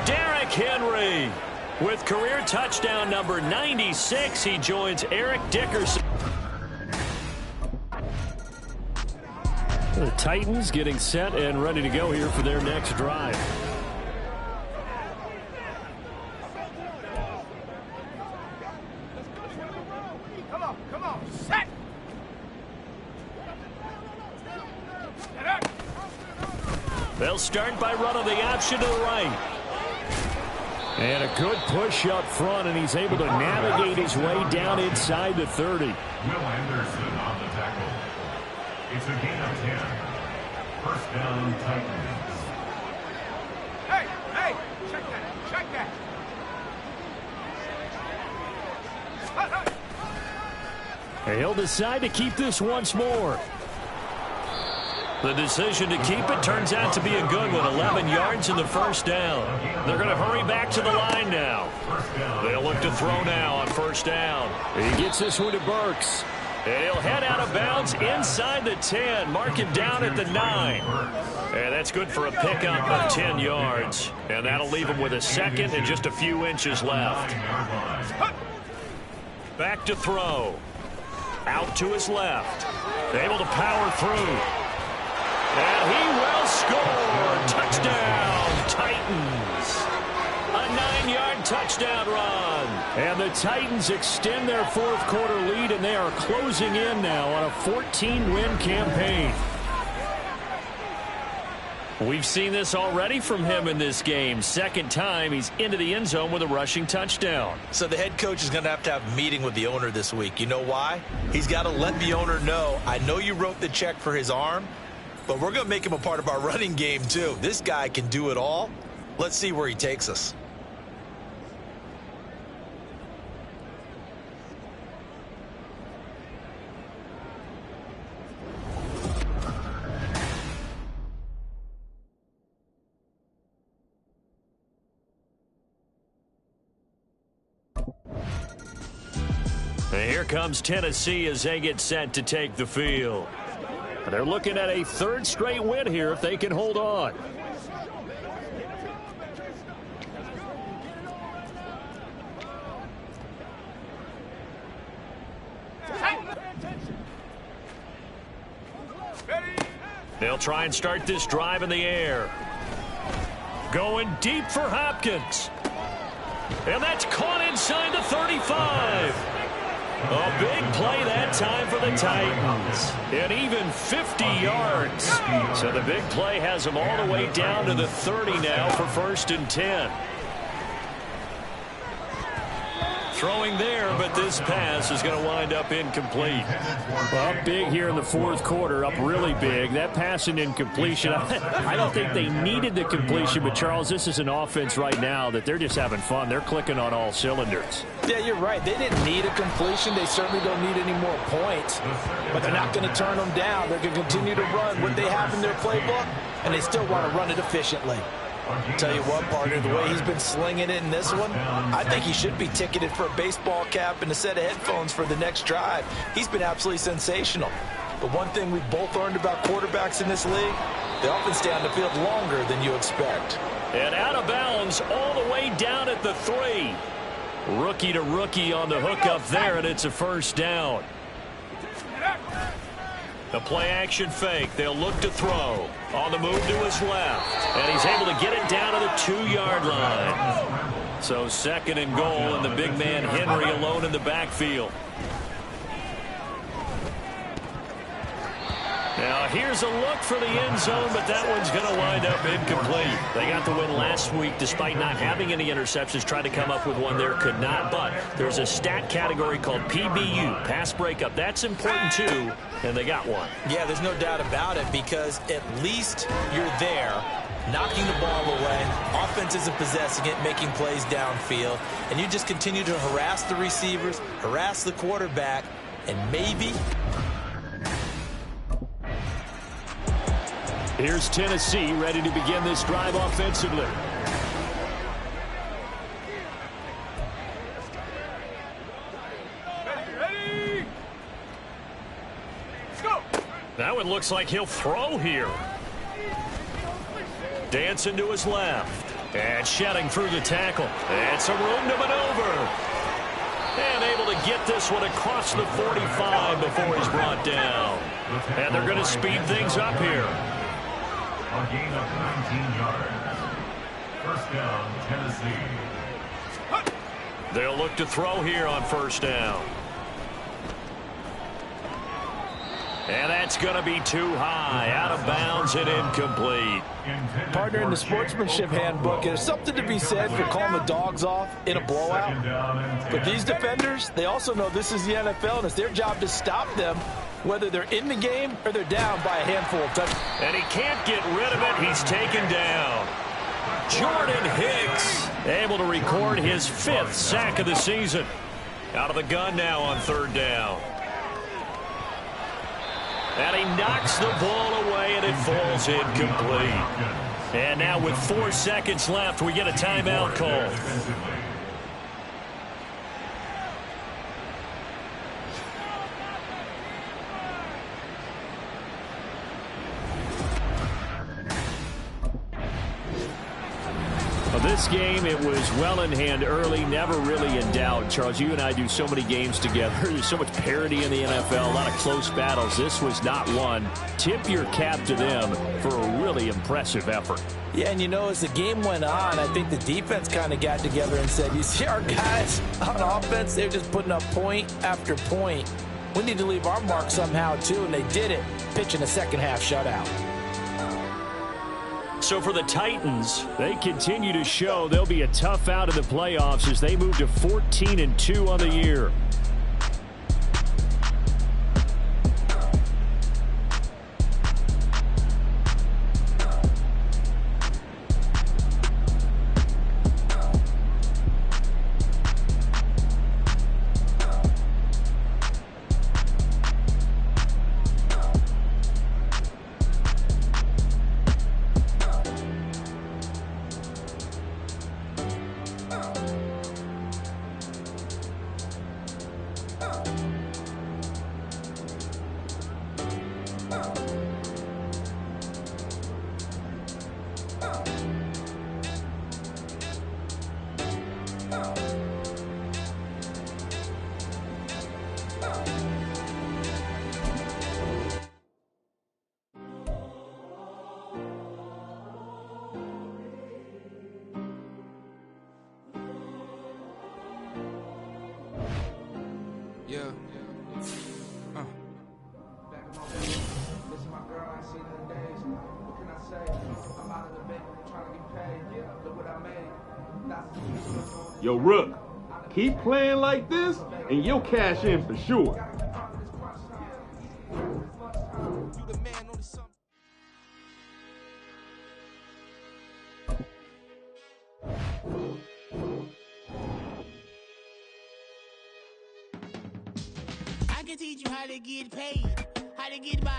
Derrick Henry with career touchdown number 96. He joins Eric Dickerson. The Titans getting set and ready to go here for their next drive. Come on, set! They'll start by running the option to the right. And a good push up front, and he's able to navigate his way down inside the 30. Will Anderson on the tackle. It's a gain of 10. First down, Titans. Hey, check that. And he'll decide to keep this once more. The decision to keep it turns out to be a good one. 11 yards in the first down. They're going to hurry back to the line now. They'll look to throw now on first down. He gets this one to Burks. And he'll head out of bounds inside the 10. Mark him down at the 9. And that's good for a pickup of 10 yards. And that'll leave him with a second and just a few inches left. Back to throw. Out to his left. Able to power through. And he will score. Touchdown, Titans. A 9-yard touchdown run. And the Titans extend their fourth quarter lead, and they are closing in now on a 14-win campaign. We've seen this already from him in this game. Second time he's into the end zone with a rushing touchdown. So the head coach is going to have a meeting with the owner this week. You know why? He's got to let the owner know, I know you wrote the check for his arm, but we're going to make him a part of our running game too. This guy can do it all. Let's see where he takes us. And here comes Tennessee as they get set to take the field. They're looking at a third straight win here if they can hold on. They'll try and start this drive in the air. Going deep for Hopkins. And that's caught inside the 35. A big play that time for the Titans. And even 50 yards. So the big play has them all the way down to the 30 now for 1st and 10. Throwing there, but this pass is going to wind up incomplete. Well, up big here in the fourth quarter, up really big. That pass and incompletion, I don't think they needed the completion, but Charles, this is an offense right now that they're just having fun. They're clicking on all cylinders. Yeah, you're right. They didn't need a completion. They certainly don't need any more points, but they're not going to turn them down. They're going to continue to run what they have in their playbook, and they still want to run it efficiently. I'll tell you what, partner, the way he's been slinging it in this one, I think he should be ticketed for a baseball cap and a set of headphones for the next drive. He's been absolutely sensational. The one thing we've both learned about quarterbacks in this league, they often stay on the field longer than you expect. And out of bounds all the way down at the 3. Rookie to rookie on the hook up there, and it's a first down. The play action fake. They'll look to throw. On the move to his left. And he's able to get it down to the 2-yard line. So 2nd and goal, and the big man Henry alone in the backfield. Now here's a look for the end zone, but that one's going to wind up incomplete. They got the win last week despite not having any interceptions. Tried to come up with one there, could not. But there's a stat category called PBU, pass breakup. That's important too, and they got one. Yeah, there's no doubt about it, because at least you're there, knocking the ball away. Offense isn't possessing it, making plays downfield. And you just continue to harass the receivers, harass the quarterback, and maybe... Here's Tennessee ready to begin this drive offensively. Ready? Let's go. That one looks like he'll throw here. Dancing to his left. And shedding through the tackle. And some room to maneuver. And able to get this one across the 45 before he's brought down. And they're going to speed things up here. A gain of 19 yards. First down, Tennessee. They'll look to throw here on first down. And that's going to be too high. Out of bounds and incomplete. Partner, in the sportsmanship handbook, there's something to be said for calling the dogs off in a blowout. But these defenders, they also know this is the NFL, and it's their job to stop them, whether they're in the game or they're down by a handful of touchdowns. And he can't get rid of it. He's taken down. Jordan Hicks able to record his 5th sack of the season. Out of the gun now on 3rd down. And he knocks the ball away, and it falls incomplete. And now with 4 seconds left, we get a timeout call. This game, it was well in hand early, never really in doubt. Charles, you and I do so many games together. There's so much parity in the NFL, a lot of close battles. This was not one. Tip your cap to them for a really impressive effort. Yeah, and you know, as the game went on, I think the defense kind of got together and said, you see our guys on offense, they're just putting up point after point. We need to leave our mark somehow, too, and they did it, pitching a second-half shutout. So for the Titans, they continue to show they'll be a tough out in the playoffs as they move to 14-2 on the year. Yeah. Yo, Rook, keep playing like this, and you'll cash in for sure. I can teach you how to get paid, how to get by,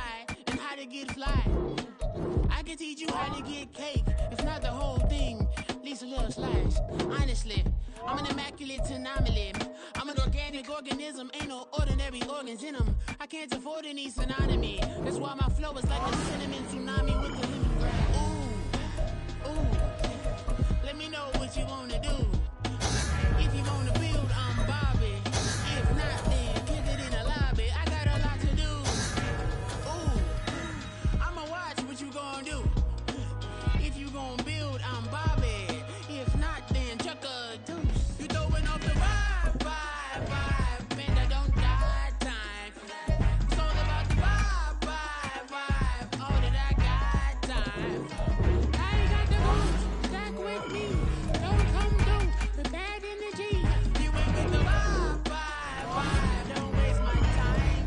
and how to get fly. I can teach you how to get cake, if not the whole thing, at least a little slice. Honestly, I'm an immaculate anomaly. I'm an organic organic organism, ain't no ordinary organs in them. I can't afford any synonymy. That's why my flow is like a cinnamon tsunami with the lemongrass. Ooh, let me know what you wanna do. If you wanna build, I'm Bobby. If not, then kick it in the lobby. I got a lot to do. Ooh, I'ma watch what you gonna do. If you gonna build, I'm Bobby. If not, then chuck a deuce. You throwing off the vibe. Man, I don't die time. It's all about the vibe. All that I got time. I ain't got the boots, stack with me. Don't come through the bad energy. You ain't with the vibe. Don't waste my time.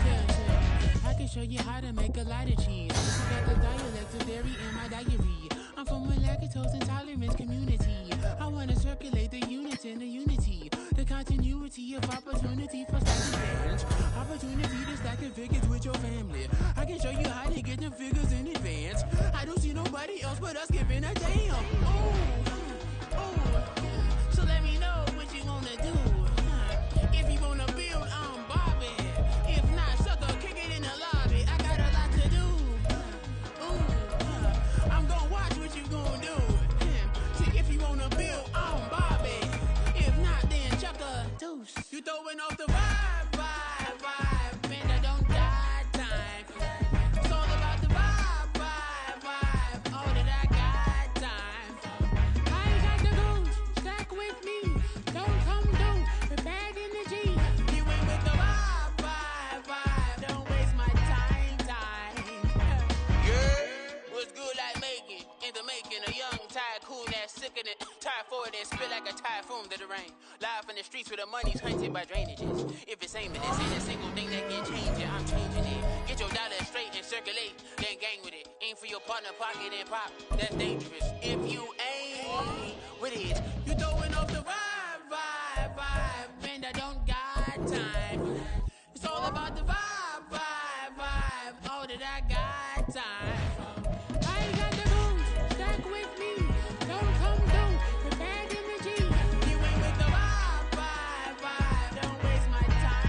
Yeah. I can show you how to make a lot of cheese. I got the dialect of dairy in my diary. I'm from a lactose intolerance community. I wanna circulate the units and the unity. The continuity of opportunity for stacking figures. Opportunity to stack the figures with your family. I can show you how to get the figures in advance. I don't see nobody else but us giving a damn. Ooh. So let me know what you wanna do. If you wanna build, I'm Bobby. If not, sucker, kick it in the lobby. I got a lot to do. Ooh, I'm gonna watch what you gonna do. See, if you wanna build, I'm Bobby. If not, then chuck a deuce. You throwing off the vibe. Man, I don't die time. It's all about the vibe. All that I got time. I ain't got the goose, stack with me. Don't come through the bad energy. You ain't with the vibe. Don't waste my time. Yeah, what's good like making? In the making, a young tycoon that's sickening. Tire forward and spit like a typhoon to the rain. Live in the streets where the money's hunted by drainages. If it's aiming, this ain't a single thing that can change it. I'm changing it. Get your dollar straight and circulate, then gang with it. Aim for your partner, pocket and pop. That's dangerous. If you aim with it, you throwing off the vibe. Man, I don't got time. It's all about the vibe. All that I got time. I ain't got the boots, stack with me. Don't come through the bad energy. You ain't with the vibe. Don't waste my time.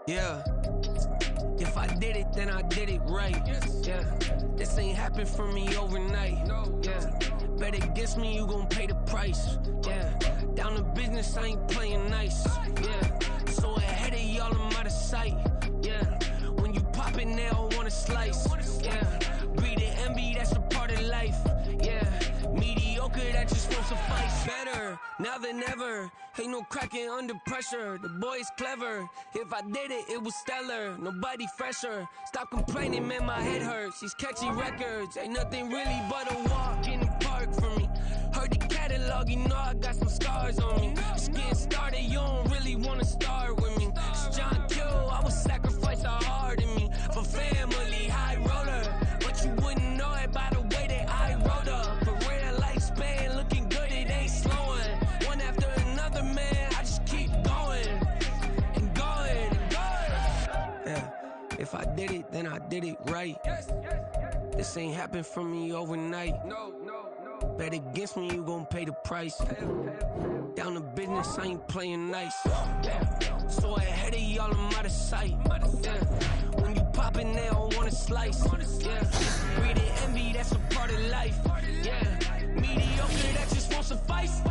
Yeah. If I did it, then I did it right. Yeah. This ain't happened for me overnight. Yeah. Bet against me, you gon' pay the price. Yeah. Down to business, I ain't playing nice. Yeah. So ahead of y'all, I'm out of sight. Yeah. When you poppin', they all wanna slice. Yeah. Greed and envy, that's a part of life. Yeah. Mediocre, that just won't suffice. Better now than ever. Ain't no cracking under pressure. The boy's clever. If I did it, it was stellar. Nobody fresher. Stop complaining, man, my head hurts. These catchy records ain't nothing really but a walk in the park for me. Heard the catalog, you know I got some scars on me. Just getting started, you don't really wanna start with me. It's John Q, I was then I did it right. This ain't happened for me overnight. No. Bet against me, you gon' pay the price. Down to business, I ain't playing nice. So ahead of y'all, I'm out of sight. When you poppin', they don't wanna slice. Greed and envy, that's a part of life. Mediocre, that just won't suffice.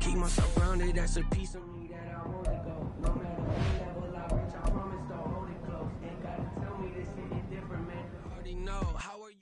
Keep myself grounded, that's a piece of me that I wanna go. No matter what level I reach, I promise don't hold it close. Ain't gotta tell me this shit is different, man. I already know. How are you?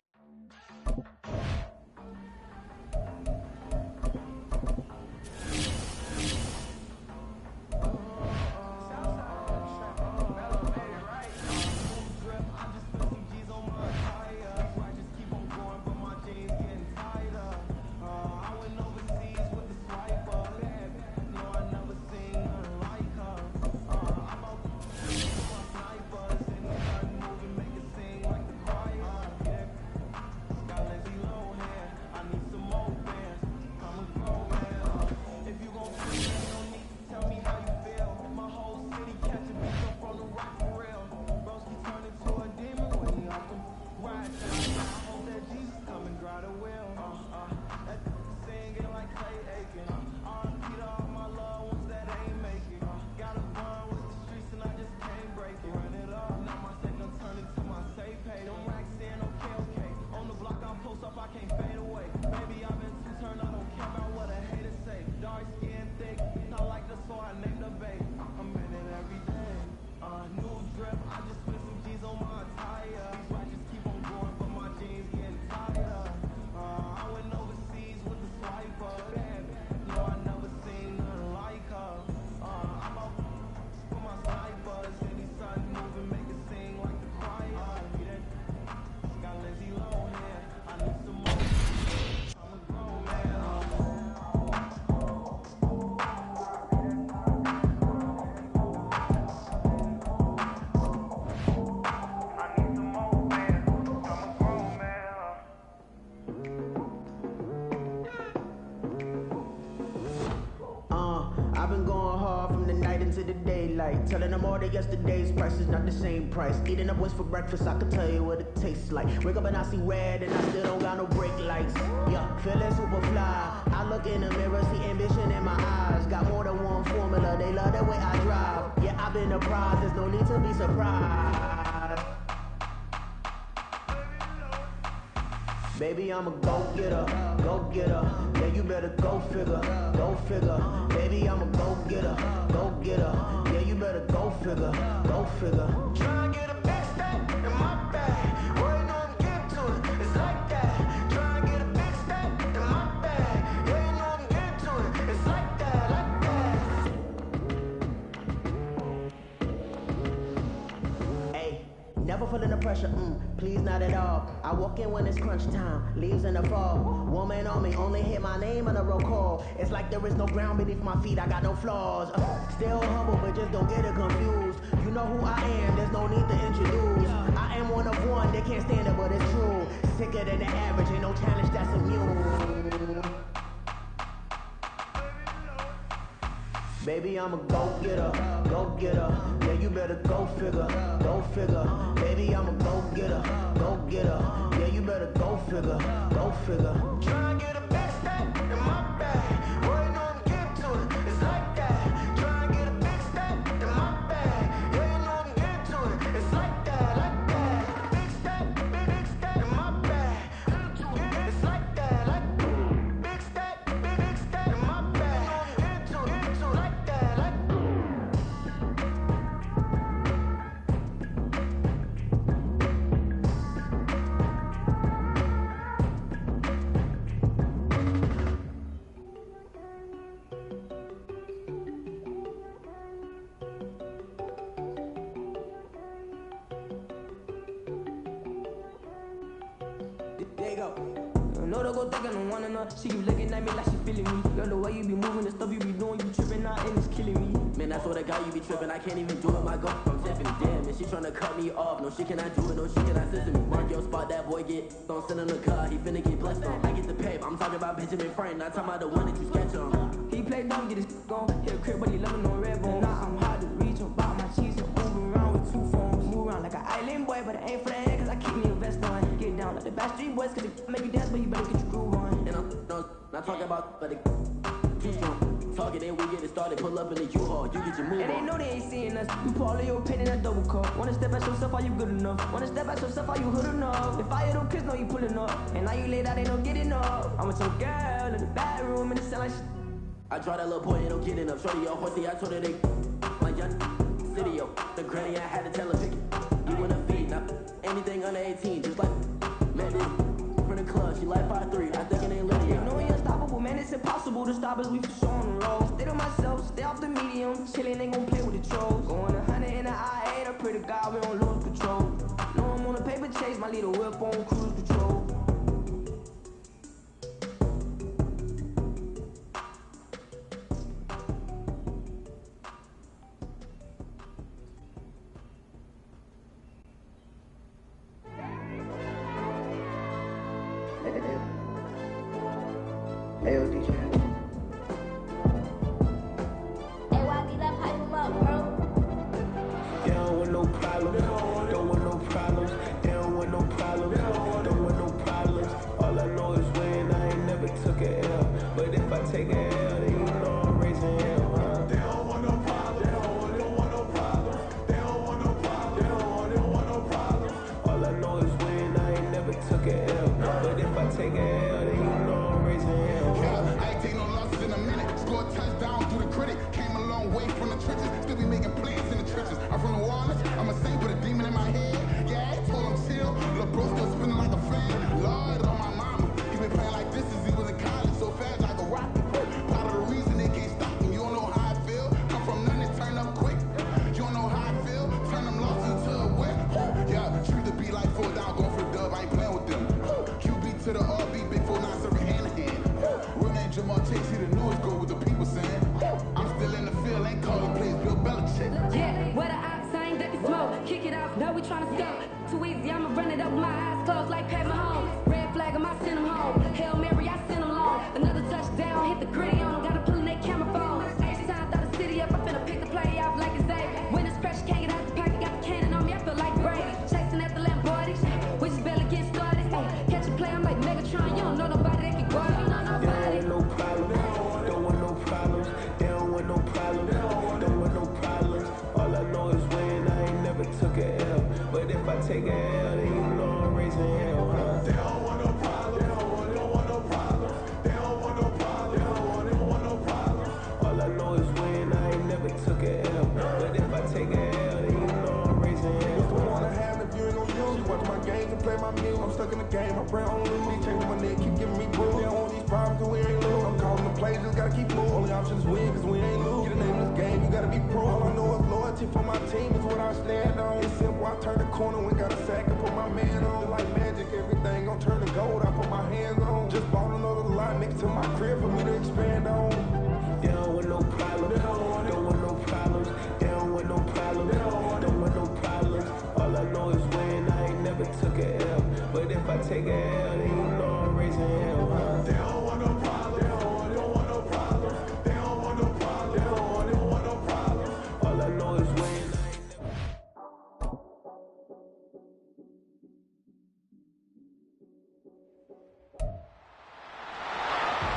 Telling them all that yesterday's price is not the same price. Eating up what's for breakfast, I can tell you what it tastes like. Wake up and I see red and I still don't got no brake lights. Yeah, feeling super fly. I look in the mirror, see ambition in my eyes. Got more than one formula, they love the way I drive. Yeah, I've been the prize, there's no need to be surprised. Baby, I'm a go-getter, go-getter. Yeah, you better go figure, go figure. Baby, I'm a go-getter, go-getter. Yeah, you better go figure, go figure. Try and get a big stack in my bag. Boy, you know I'm getting to it, it's like that. Try and get a big stack in my bag. Yeah, you know I'm getting to it, it's like that, like that. Hey, never feeling the pressure, please not at all. I walk in when it's crunch time, leaves in the fall. Woman on me, only hit my name on a roll call. It's like there is no ground beneath my feet, I got no flaws. Still humble, but just don't get it confused. You know who I am, there's no need to introduce. I am one of one, they can't stand it, but it's true. Sicker than the average, ain't no challenge that's immune. Baby, I'm a go-getter, go-getter. Yeah, you better go figure, go figure. Baby, I'm a go-getter, go-getter. Yeah, you better go figure, go figure. Try and get a big stack in my bag. Boy, you know I'm getting to it, it's like that. Try and get a big stack in my bag. Yeah, you know I'm getting to it, it's like that, like that. Big stack in my bag. It's like that, like big stack in my bag. Get to it, like that, like. There you go. know they go think I don't wanna know. She keep looking at me like she feeling me. Girl, the way you be moving, the stuff you be doing, you tripping out and it's killing me. Man, I saw that guy you be tripping, I can't even do it. My girl from Tiffany, damn, and she tryna cut me off. No, she cannot do it, no, she cannot listen to me. Mark your spot, that boy get don't send him the car, he finna get blessed on. I get the paper, I'm talking about Benjamin Frank, not talking about the one that you sketch on. He play dumb, get his gone. Hit a crib, but he loving on red bone. Now I'm hard to reach, I'm about my cheese, and move around with two phones. Move around like an island boy, but it ain't for the head, cause I keep me a vest on. Get down like the Backstreet Boys, cause it make you dance, but you better get your groove on. And I'm not talking about, but it too strong. Talk it in, we get it started, pull up in the U-Haul, you get your move on. And they know they ain't seeing us. You put all of your pain in a double cup. Wanna step at yourself, are you good enough? Wanna step at yourself, are you hood enough? If I hear them kids, know you pulling up. And now you laid out, they don't get enough. I'm with your girl in the bedroom, and it sound like shit. I draw that little boy, ain't don't get enough. Shorty, your horsey, I told her they my young city, yo. The granny, I had to tell her, pick it. You wanna feed, now anything under 18, just like, man, this from the club, she like 5'3", I think it ain't Lydia. You know we unstoppable, man, it's impossible to stop us, we for sure on the road. Stay to myself, stay off the medium, chillin', ain't gon' play with the trolls. Going 100 in the I-8, I pray to God we don't lose control. Know I'm on a paper chase, my little whip on cruise control.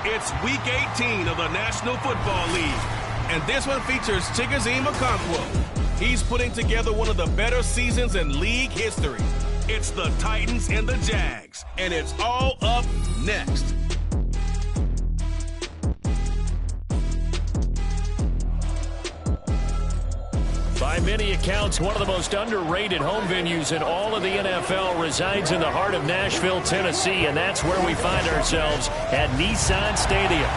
It's Week 18 of the National Football League, and this one features Chigoziem Okonkwo. He's putting together one of the better seasons in league history. It's the Titans and the Jags, and it's all up next. By many accounts, one of the most underrated home venues in all of the NFL resides in the heart of Nashville, Tennessee, and that's where we find ourselves at Nissan Stadium.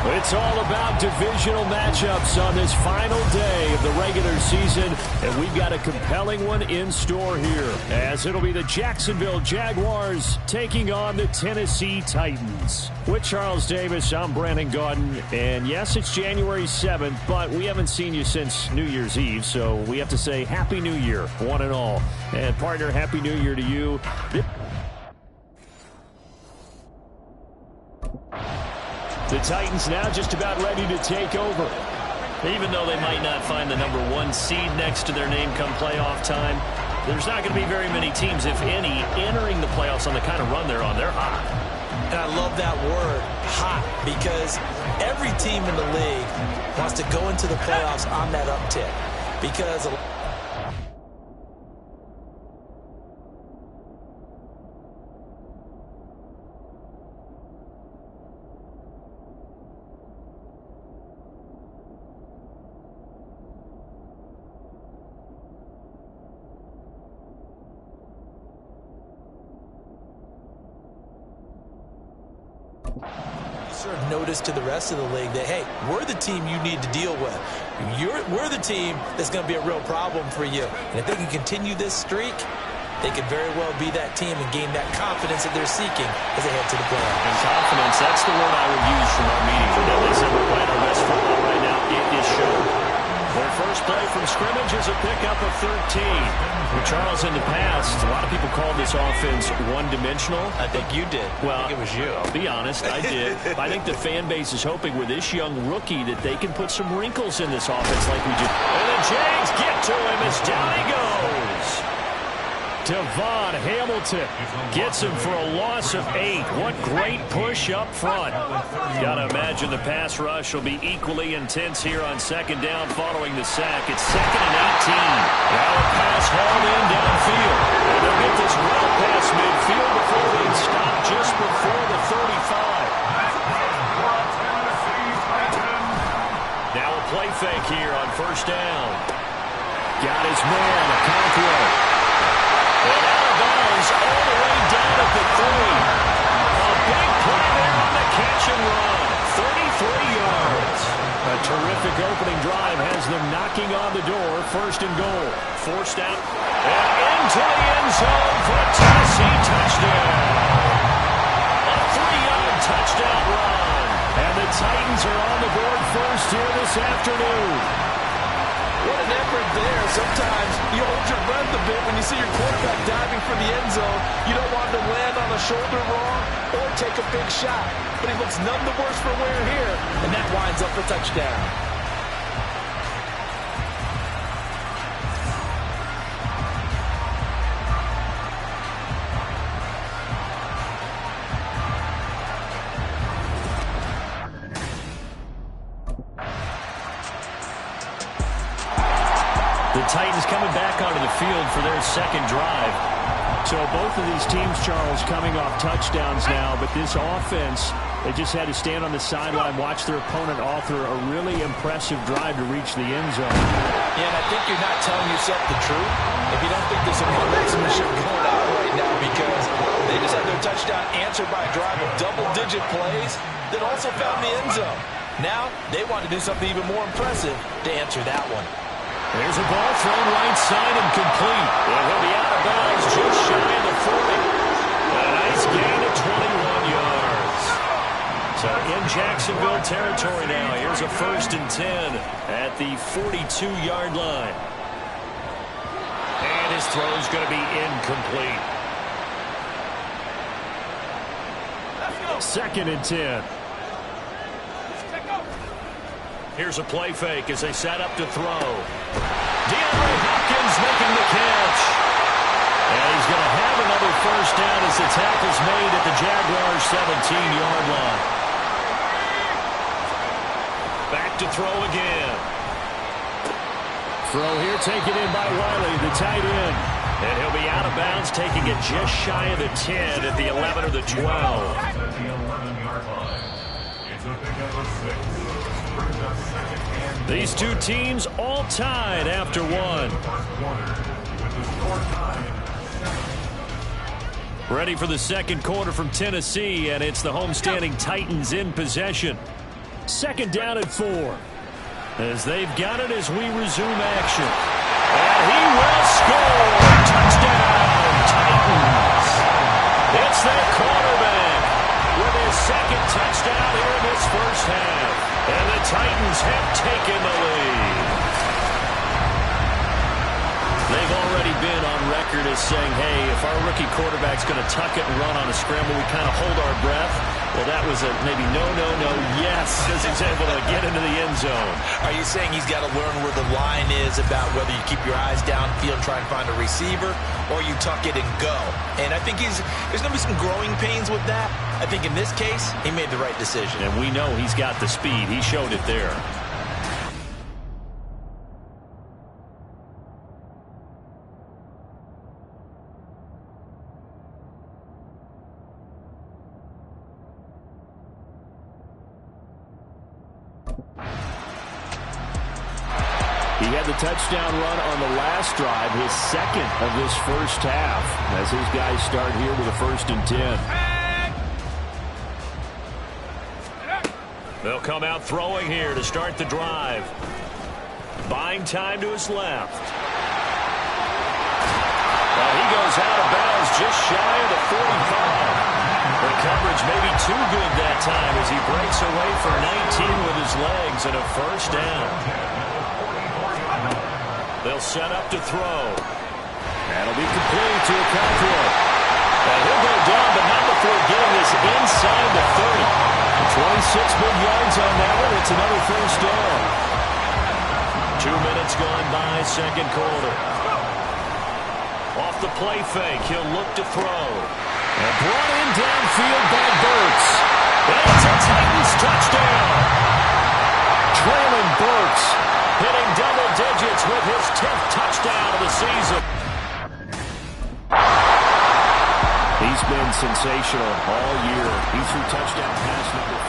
It's all about divisional matchups on this final day of the regular season, and we've got a compelling one in store here, as it'll be the Jacksonville Jaguars taking on the Tennessee Titans. With Charles Davis, I'm Brandon Gaudin, and yes, it's January 7th, but we haven't seen you since New Year's Eve, so we have to say Happy New Year, one and all. And partner, Happy New Year to you. The Titans now just about ready to take over. Even though they might not find the #1 seed next to their name come playoff time, there's not going to be very many teams, if any, entering the playoffs on the kind of run they're on. They're hot. And I love that word, hot, because every team in the league wants to go into the playoffs on that uptick. Because serve notice to the rest of the league that, hey, we're the team you need to deal with. We're the team that's going to be a real problem for you. And if they can continue this streak, they could very well be that team and gain that confidence that they're seeking as they head to the playoffs. And confidence, that's the word I would use from our meeting. That they said we're playing our best football right now. It is shown. Their first play from scrimmage is a pickup of 13. Well, Charles, in the past, a lot of people called this offense one-dimensional. I think you did. Well, I think it was you. I'll be honest, I did. I think the fan base is hoping with this young rookie that they can put some wrinkles in this offense like we do. And the Jags get to him as down he goes. Devon Hamilton gets him for a loss of 8. What great push up front. Got to imagine the pass rush will be equally intense here on second down following the sack. It's 2nd and 18. Now a pass hauled in downfield. And they'll get this well past midfield before they stop just before the 35. Now a play fake here on first down. Got his man, Okonkwo. And out of bounds all the way down at the 3. A big play there on the catch and run. 33 yards. A terrific opening drive has them knocking on the door. 1st and goal. Forced out and into the end zone for a Tennessee touchdown. A 3-yard touchdown run. And the Titans are on the board first here this afternoon. What an effort there. Sometimes you hold your breath a bit when you see your quarterback diving for the end zone. You don't want him to land on a shoulder wrong or take a big shot. But he looks none the worse for wear here, and that winds up a touchdown. The Titans coming back onto the field for their second drive. So both of these teams, Charles, coming off touchdowns now, but this offense, they just had to stand on the sideline, watch their opponent author a really impressive drive to reach the end zone. Yeah, and I think you're not telling yourself the truth if you don't think there's some marksmanship going on right now, because they just had their touchdown answered by a drive of double-digit plays that also found the end zone. Now they want to do something even more impressive to answer that one. There's a ball thrown right side and complete. And he'll be out of bounds just shy of the 40. A nice gain of 21 yards. So in Jacksonville territory now. Here's a 1st and 10 at the 42-yard line. And his throw's going to be incomplete. 2nd and 10. Here's a play fake as they set up to throw. DeAndre Hopkins making the catch. And he's going to have another 1st down as the tackle's made at the Jaguars' 17-yard line. Back to throw again. Throw here taken in by Wiley, the tight end. And he'll be out of bounds, taking it just shy of the 10 at the 11 or the 12. At the 11-yard line. It's a pickup of 6. These two teams all tied after one. Ready for the second quarter from Tennessee, and it's the homestanding Titans in possession. 2nd down and 4. As they've got it as we resume action. And he will score! Touchdown, Titans! It's their quarterback with his 2nd touchdown here in this first half. And the Titans have taken the lead. They've already been on record as saying, hey, if our rookie quarterback's going to tuck it and run on a scramble, we kind of hold our breath. Well, that was a maybe no, yes, as he's able to get into the end zone. Are you saying he's got to learn where the line is about whether you keep your eyes downfield and try and find a receiver, or you tuck it and go? And I think there's going to be some growing pains with that. I think in this case, he made the right decision. And we know he's got the speed. He showed it there. He had the touchdown run on the last drive, his second of this first half, as his guys start here with a 1st and 10. They'll come out throwing here to start the drive. Buying time to his left. Well, he goes out of bounds just shy of the 45. The coverage may be too good that time as he breaks away for 19 with his legs and a 1st down. They'll set up to throw. That'll be complete to Okonkwo. And he'll go down, but not before getting this inside the 30. 26 big yards on that one. It's another 1st down. 2 minutes gone by, second quarter. Off the play fake, he'll look to throw. And brought in downfield by Burks. It's a Titans touchdown. Traylon Burks hitting double digits with his 10th touchdown of the season. He's been sensational all year. He threw touchdown pass number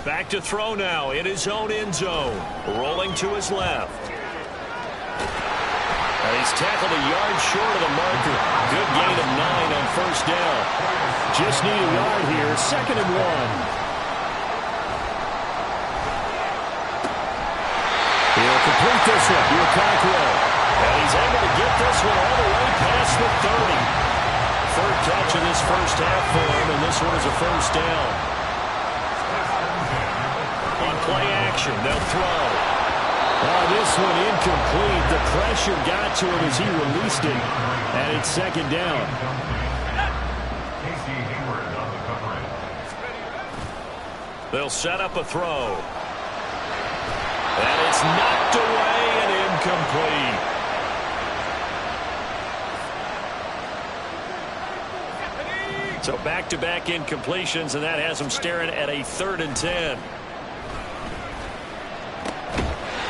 4. Back to throw now in his own end zone. Rolling to his left. And he's tackled a yard short of the marker. Good gain of 9 on 1st down. Just need a yard here. 2nd and 1. He'll complete this one. Okonkwo. And he's able to get this one all the way past the 30. 3rd catch of this first half for him, and this one is a 1st down. On play action, they'll throw. Oh, this one incomplete. The pressure got to him as he released it, and it's 2nd down. They'll set up a throw. And it's knocked away and incomplete. So back-to-back incompletions, and that has him staring at a 3rd and 10.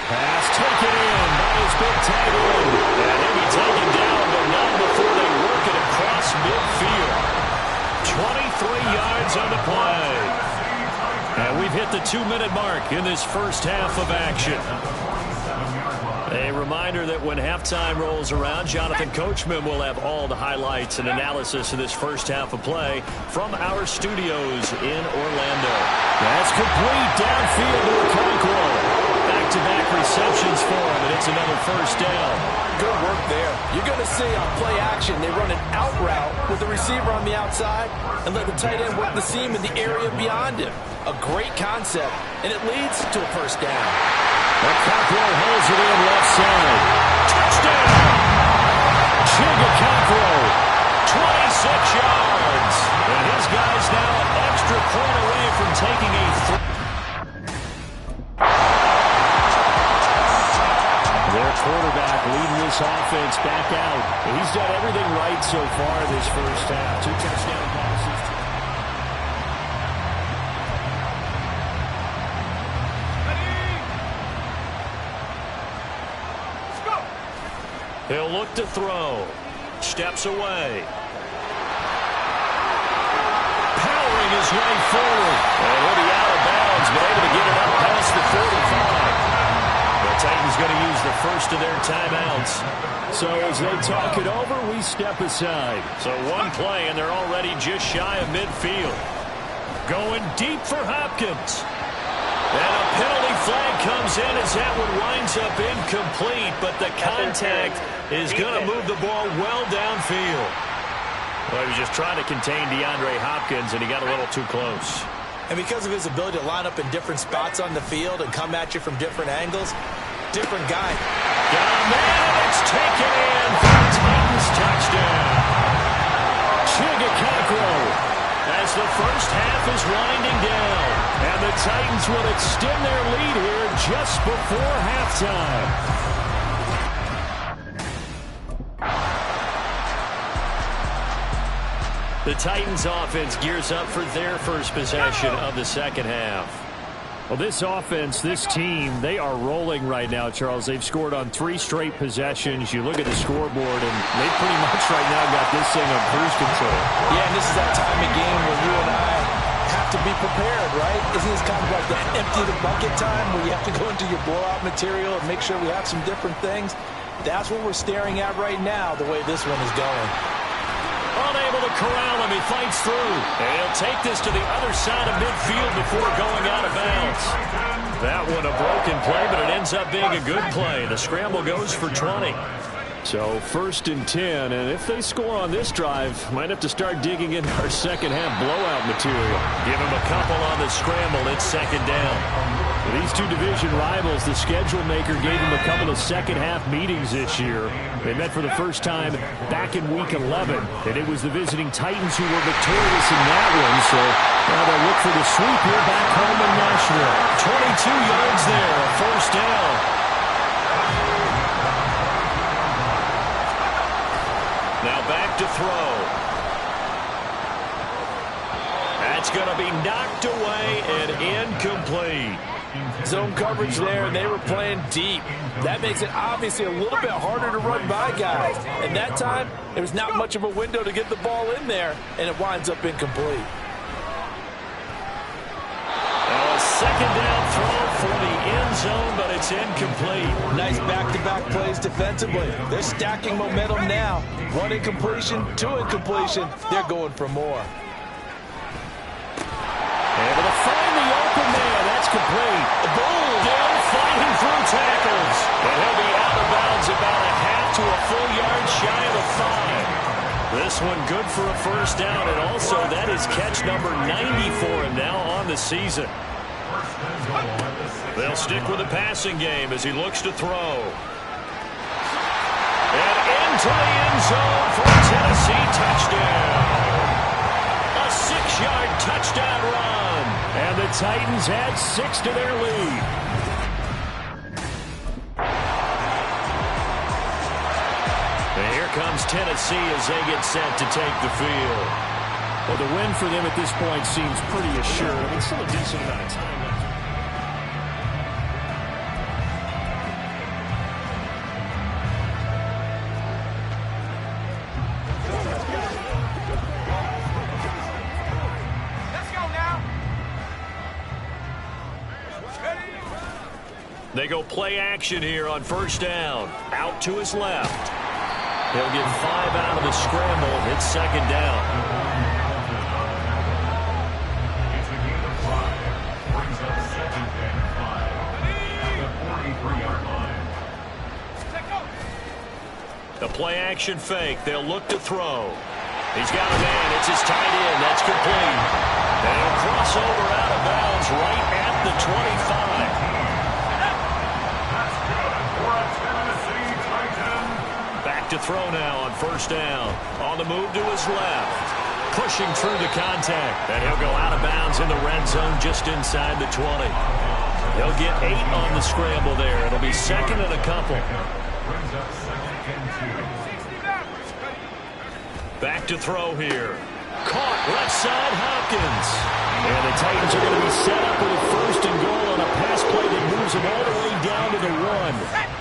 Pass taken in by his big tight end. And he'll be taken down, but not before they work it across midfield. 23 yards on the play. And we've hit the 2-minute mark in this first half of action. A reminder that when halftime rolls around, Jonathan Coachman will have all the highlights and analysis of this first half of play from our studios in Orlando. That's complete downfield to Okonkwo. Back-to-back receptions for him, and it's another 1st down. Good work there. You're going to see on play action, they run an out route with the receiver on the outside and let the tight end work the seam in the area beyond him. A great concept, and it leads to a 1st down. Okonkwo holds it in left side. Touchdown! Okonkwo, 26 yards. And his guys now an extra point away from taking a Their quarterback leading this offense back out. He's done everything right so far this first half. 2 touchdown passes. He'll look to throw. Steps away. Powering his way forward. And he'll be out of bounds, but able to get it up past the 45. The Titans going to use the first of their timeouts. So as they talk it over, we step aside. So one play, and they're already just shy of midfield. Going deep for Hopkins. And a penalty flag comes in as that one winds up incomplete, but the contact is going to move the ball well downfield. Well, he was just trying to contain DeAndre Hopkins, and he got a little too close. And because of his ability to line up in different spots on the field and come at you from different angles, different guy. Got a man, and it's taken in for the Titans touchdown. Chigakakro as the first half is winding down. And the Titans will extend their lead here just before halftime. The Titans offense gears up for their first possession of the second half. Well, this offense, this team, they are rolling right now, Charles. They've scored on 3 straight possessions. You look at the scoreboard, and they pretty much right now got this thing on cruise control. Yeah, and this is that time of game where you and I have to be prepared, right? Isn't this kind of like the empty the bucket time where you have to go into your blowout material and make sure we have some different things? That's what we're staring at right now, the way this one is going. Unable to corral him, he fights through. And he'll take this to the other side of midfield before going out of bounds. That one a broken play, but it ends up being a good play. The scramble goes for 20. So 1st and 10, and if they score on this drive, might have to start digging into our second half blowout material. Give him a couple on the scramble, it's 2nd down. For these two division rivals, the schedule maker gave them a couple of second half meetings this year. They met for the first time back in week 11, and it was the visiting Titans who were victorious in that one. So now they'll look for the sweep here back home in Nashville. 22 yards there, a 1st down. Now back to throw. That's going to be knocked away and incomplete. Zone coverage there, and they were playing deep. That makes it obviously a little bit harder to run by guys. And that time, there was not much of a window to get the ball in there, and it winds up incomplete. A 2nd down throw for the end zone, but it's incomplete. Nice back-to-back plays defensively. They're stacking momentum now. 1 incompletion, 2 incompletion. They're going for more. Able to find the open man. That's complete. Boom! Down fighting through tackles. And he'll be out of bounds about a half to a full yard shy of the 5. This one good for a 1st down, and also that is catch number 90 for him now on the season. They'll stick with the passing game as he looks to throw. And into the end zone for a Tennessee touchdown. A 6-yard touchdown run. And the Titans add 6 to their lead. And here comes Tennessee as they get set to take the field. Well, the win for them at this point seems pretty assured. I mean, still a decent amount of time left. They go play action here on 1st down. Out to his left. He'll get 5 out of the scramble. It's 2nd down. It's a gain of 5. Brings up 2nd and 5. At the 43-yard line. The play action fake. They'll look to throw. He's got a man. It's his tight end. That's complete. And he'll cross over out of bounds right at the 25. Back to throw now on 1st down. On the move to his left. Pushing through the contact. And he'll go out of bounds in the red zone just inside the 20. He'll get 8 on the scramble there. It'll be 2nd and a couple. Back to throw here. Caught left side Hopkins. And the Titans are going to be set up with a 1st and goal on a pass play that moves them all the way down to the 1.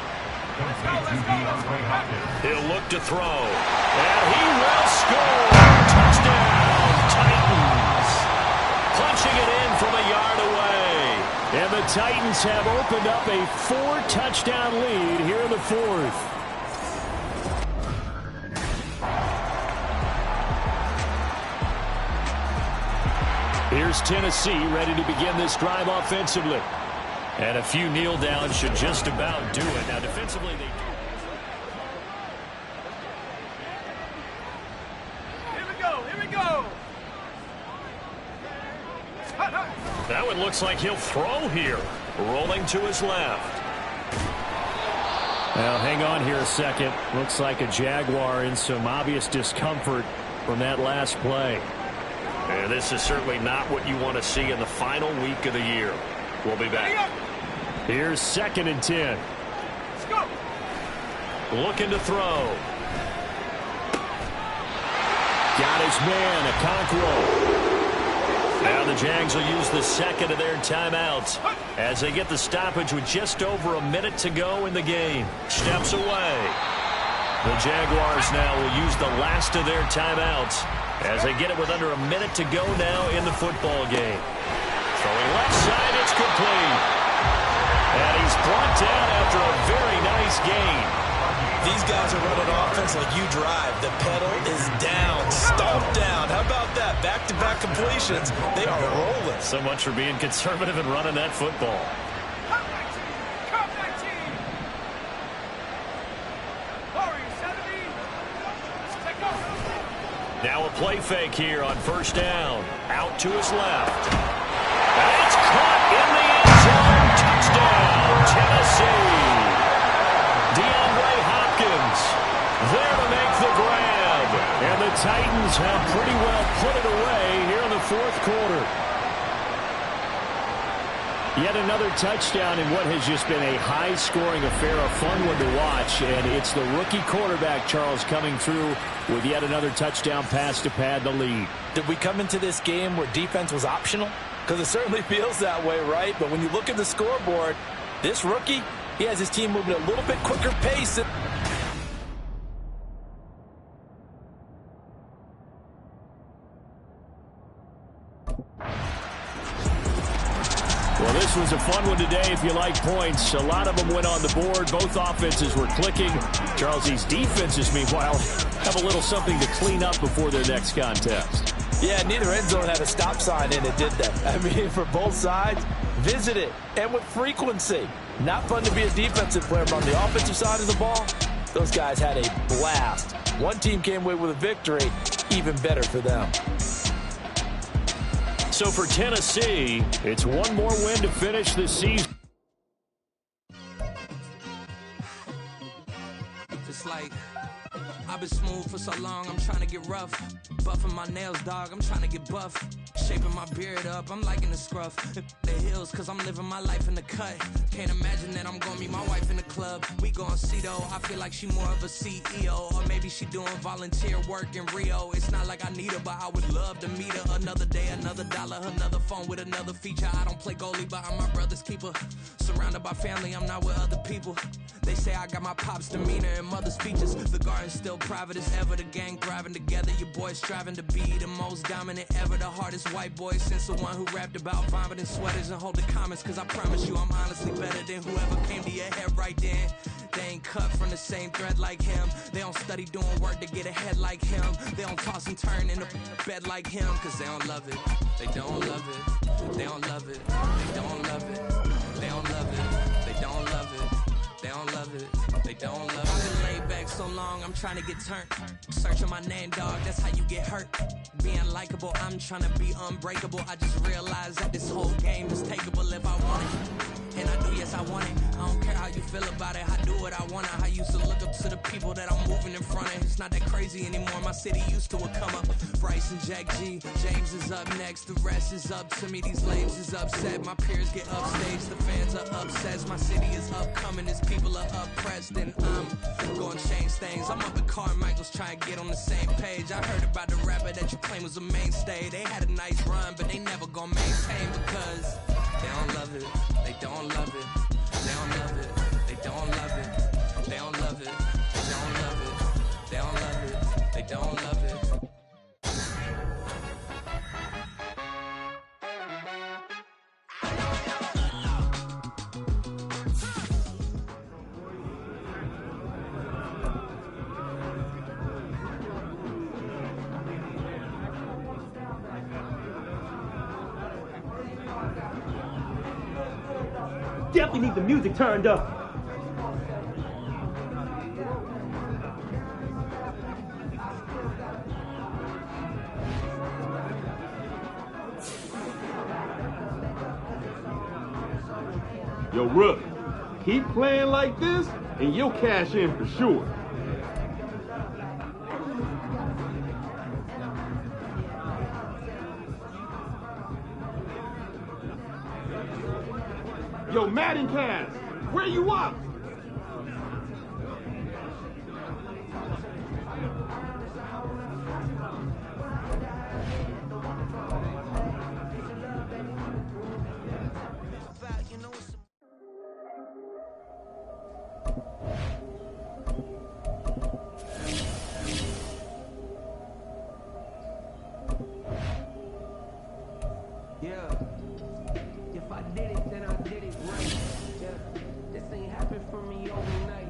He'll look to throw. And he will score. Touchdown, Titans. Punching it in from a yard away. And the Titans have opened up a 4-touchdown lead here in the 4th. Here's Tennessee ready to begin this drive offensively. And a few kneel downs should just about do it. Now defensively they do. Here we go. It's it looks like he'll throw here. Rolling to his left. Now, hang on here a second. Looks like a Jaguar in some obvious discomfort from that last play. And this is certainly not what you want to see in the final week of the year. We'll be back. Here's 2nd and 10. Let's go. Looking to throw. Got his man, Okonkwo. Now the Jags will use the second of their timeouts as they get the stoppage with just over a minute to go in the game. Steps away. The Jaguars now will use the last of their timeouts as they get it with under a minute to go now in the football game. Throwing left side, it's complete. And he's brought down after a very nice gain. These guys are running offense like you drive. The pedal is down, stomped down. How about that? Back-to-back completions. They are rolling. So much for being conservative and running that football. Now a play fake here on 1st down. Out to his left. And it's caught in the end zone. Touchdown, Tennessee. DeAndre Hopkins there to make the grab. And the Titans have pretty well put it away here in the 4th quarter. Yet another touchdown in what has just been a high-scoring affair, a fun one to watch. And it's the rookie quarterback, Charles, coming through with yet another touchdown pass to pad the lead. Did we come into this game where defense was optional? Because it certainly feels that way, right? But when you look at the scoreboard, this rookie, he has his team moving at a little bit quicker pace. Well, this was a fun one today if you like points. A lot of them went on the board. Both offenses were clicking. Charles, these defenses, meanwhile, have a little something to clean up before their next contest. Yeah, neither end zone had a stop sign in it, did they? I mean, for both sides, visit it, and with frequency. Not fun to be a defensive player, but on the offensive side of the ball, those guys had a blast. One team came away with a victory, even better for them. So for Tennessee, it's one more win to finish the season. Just like I've been smooth for so long, I'm trying to get rough. Buffing my nails, dog, I'm trying to get buff. Shaping my beard up, I'm liking the scruff. The hills, cause I'm living my life in the cut. Can't imagine that I'm gonna meet my wife in the club. We gon' see though, I feel like she more of a CEO. Or maybe she doing volunteer work in Rio. It's not like I need her, but I would love to meet her. Another day, another dollar, another phone with another feature. I don't play goalie, but I'm my brother's keeper. Surrounded by family, I'm not with other people. They say I got my pop's demeanor and mother's features. The garden's still private as ever, the gang thriving together. Your boys striving to be the most dominant ever. The hardest white boy since the one who rapped about vomiting sweaters and holding comments. Cause I promise you I'm honestly better than whoever came to your head right then. They ain't cut from the same thread like him. They don't study doing work to get ahead like him. They don't toss and turn in the bed like him. Cause they don't love it. They don't love it. They don't love it. They don't love it. They don't love it. They don't love it. They don't love it. They don't love it. I've been laid back so long, I'm trying to get turned. Searching my name, dog, that's how you get hurt. Being likable, I'm trying to be unbreakable. I just realized that this whole game is takeable if I want it. And I do, yes, I want it. I don't care how you feel about it. I do what I want. I used to look up to the people that I'm moving in front of. It's not that crazy anymore. My city used to it come up. Bryce and Jack G. James is up next. The rest is up to me. These lames is upset. My peers get upstage. The fans are upset. My city is upcoming. These people are oppressed. And I'm going to change things. I'm up at Carmichael's trying to get on the same page. I heard about the rapper that you claim was a mainstay. They had a nice run, but they never gonna maintain because they don't love it. They don't love it. They don't love it. They don't love it. They don't love it. They don't love it. They don't love it. They don't love it. Definitely need the music turned up. Yo, Rook, keep playing like this, and you'll cash in for sure. Yo, Madden24, where you up? Yeah. If I did it, then I did it right. Yeah. This ain't happened for me overnight.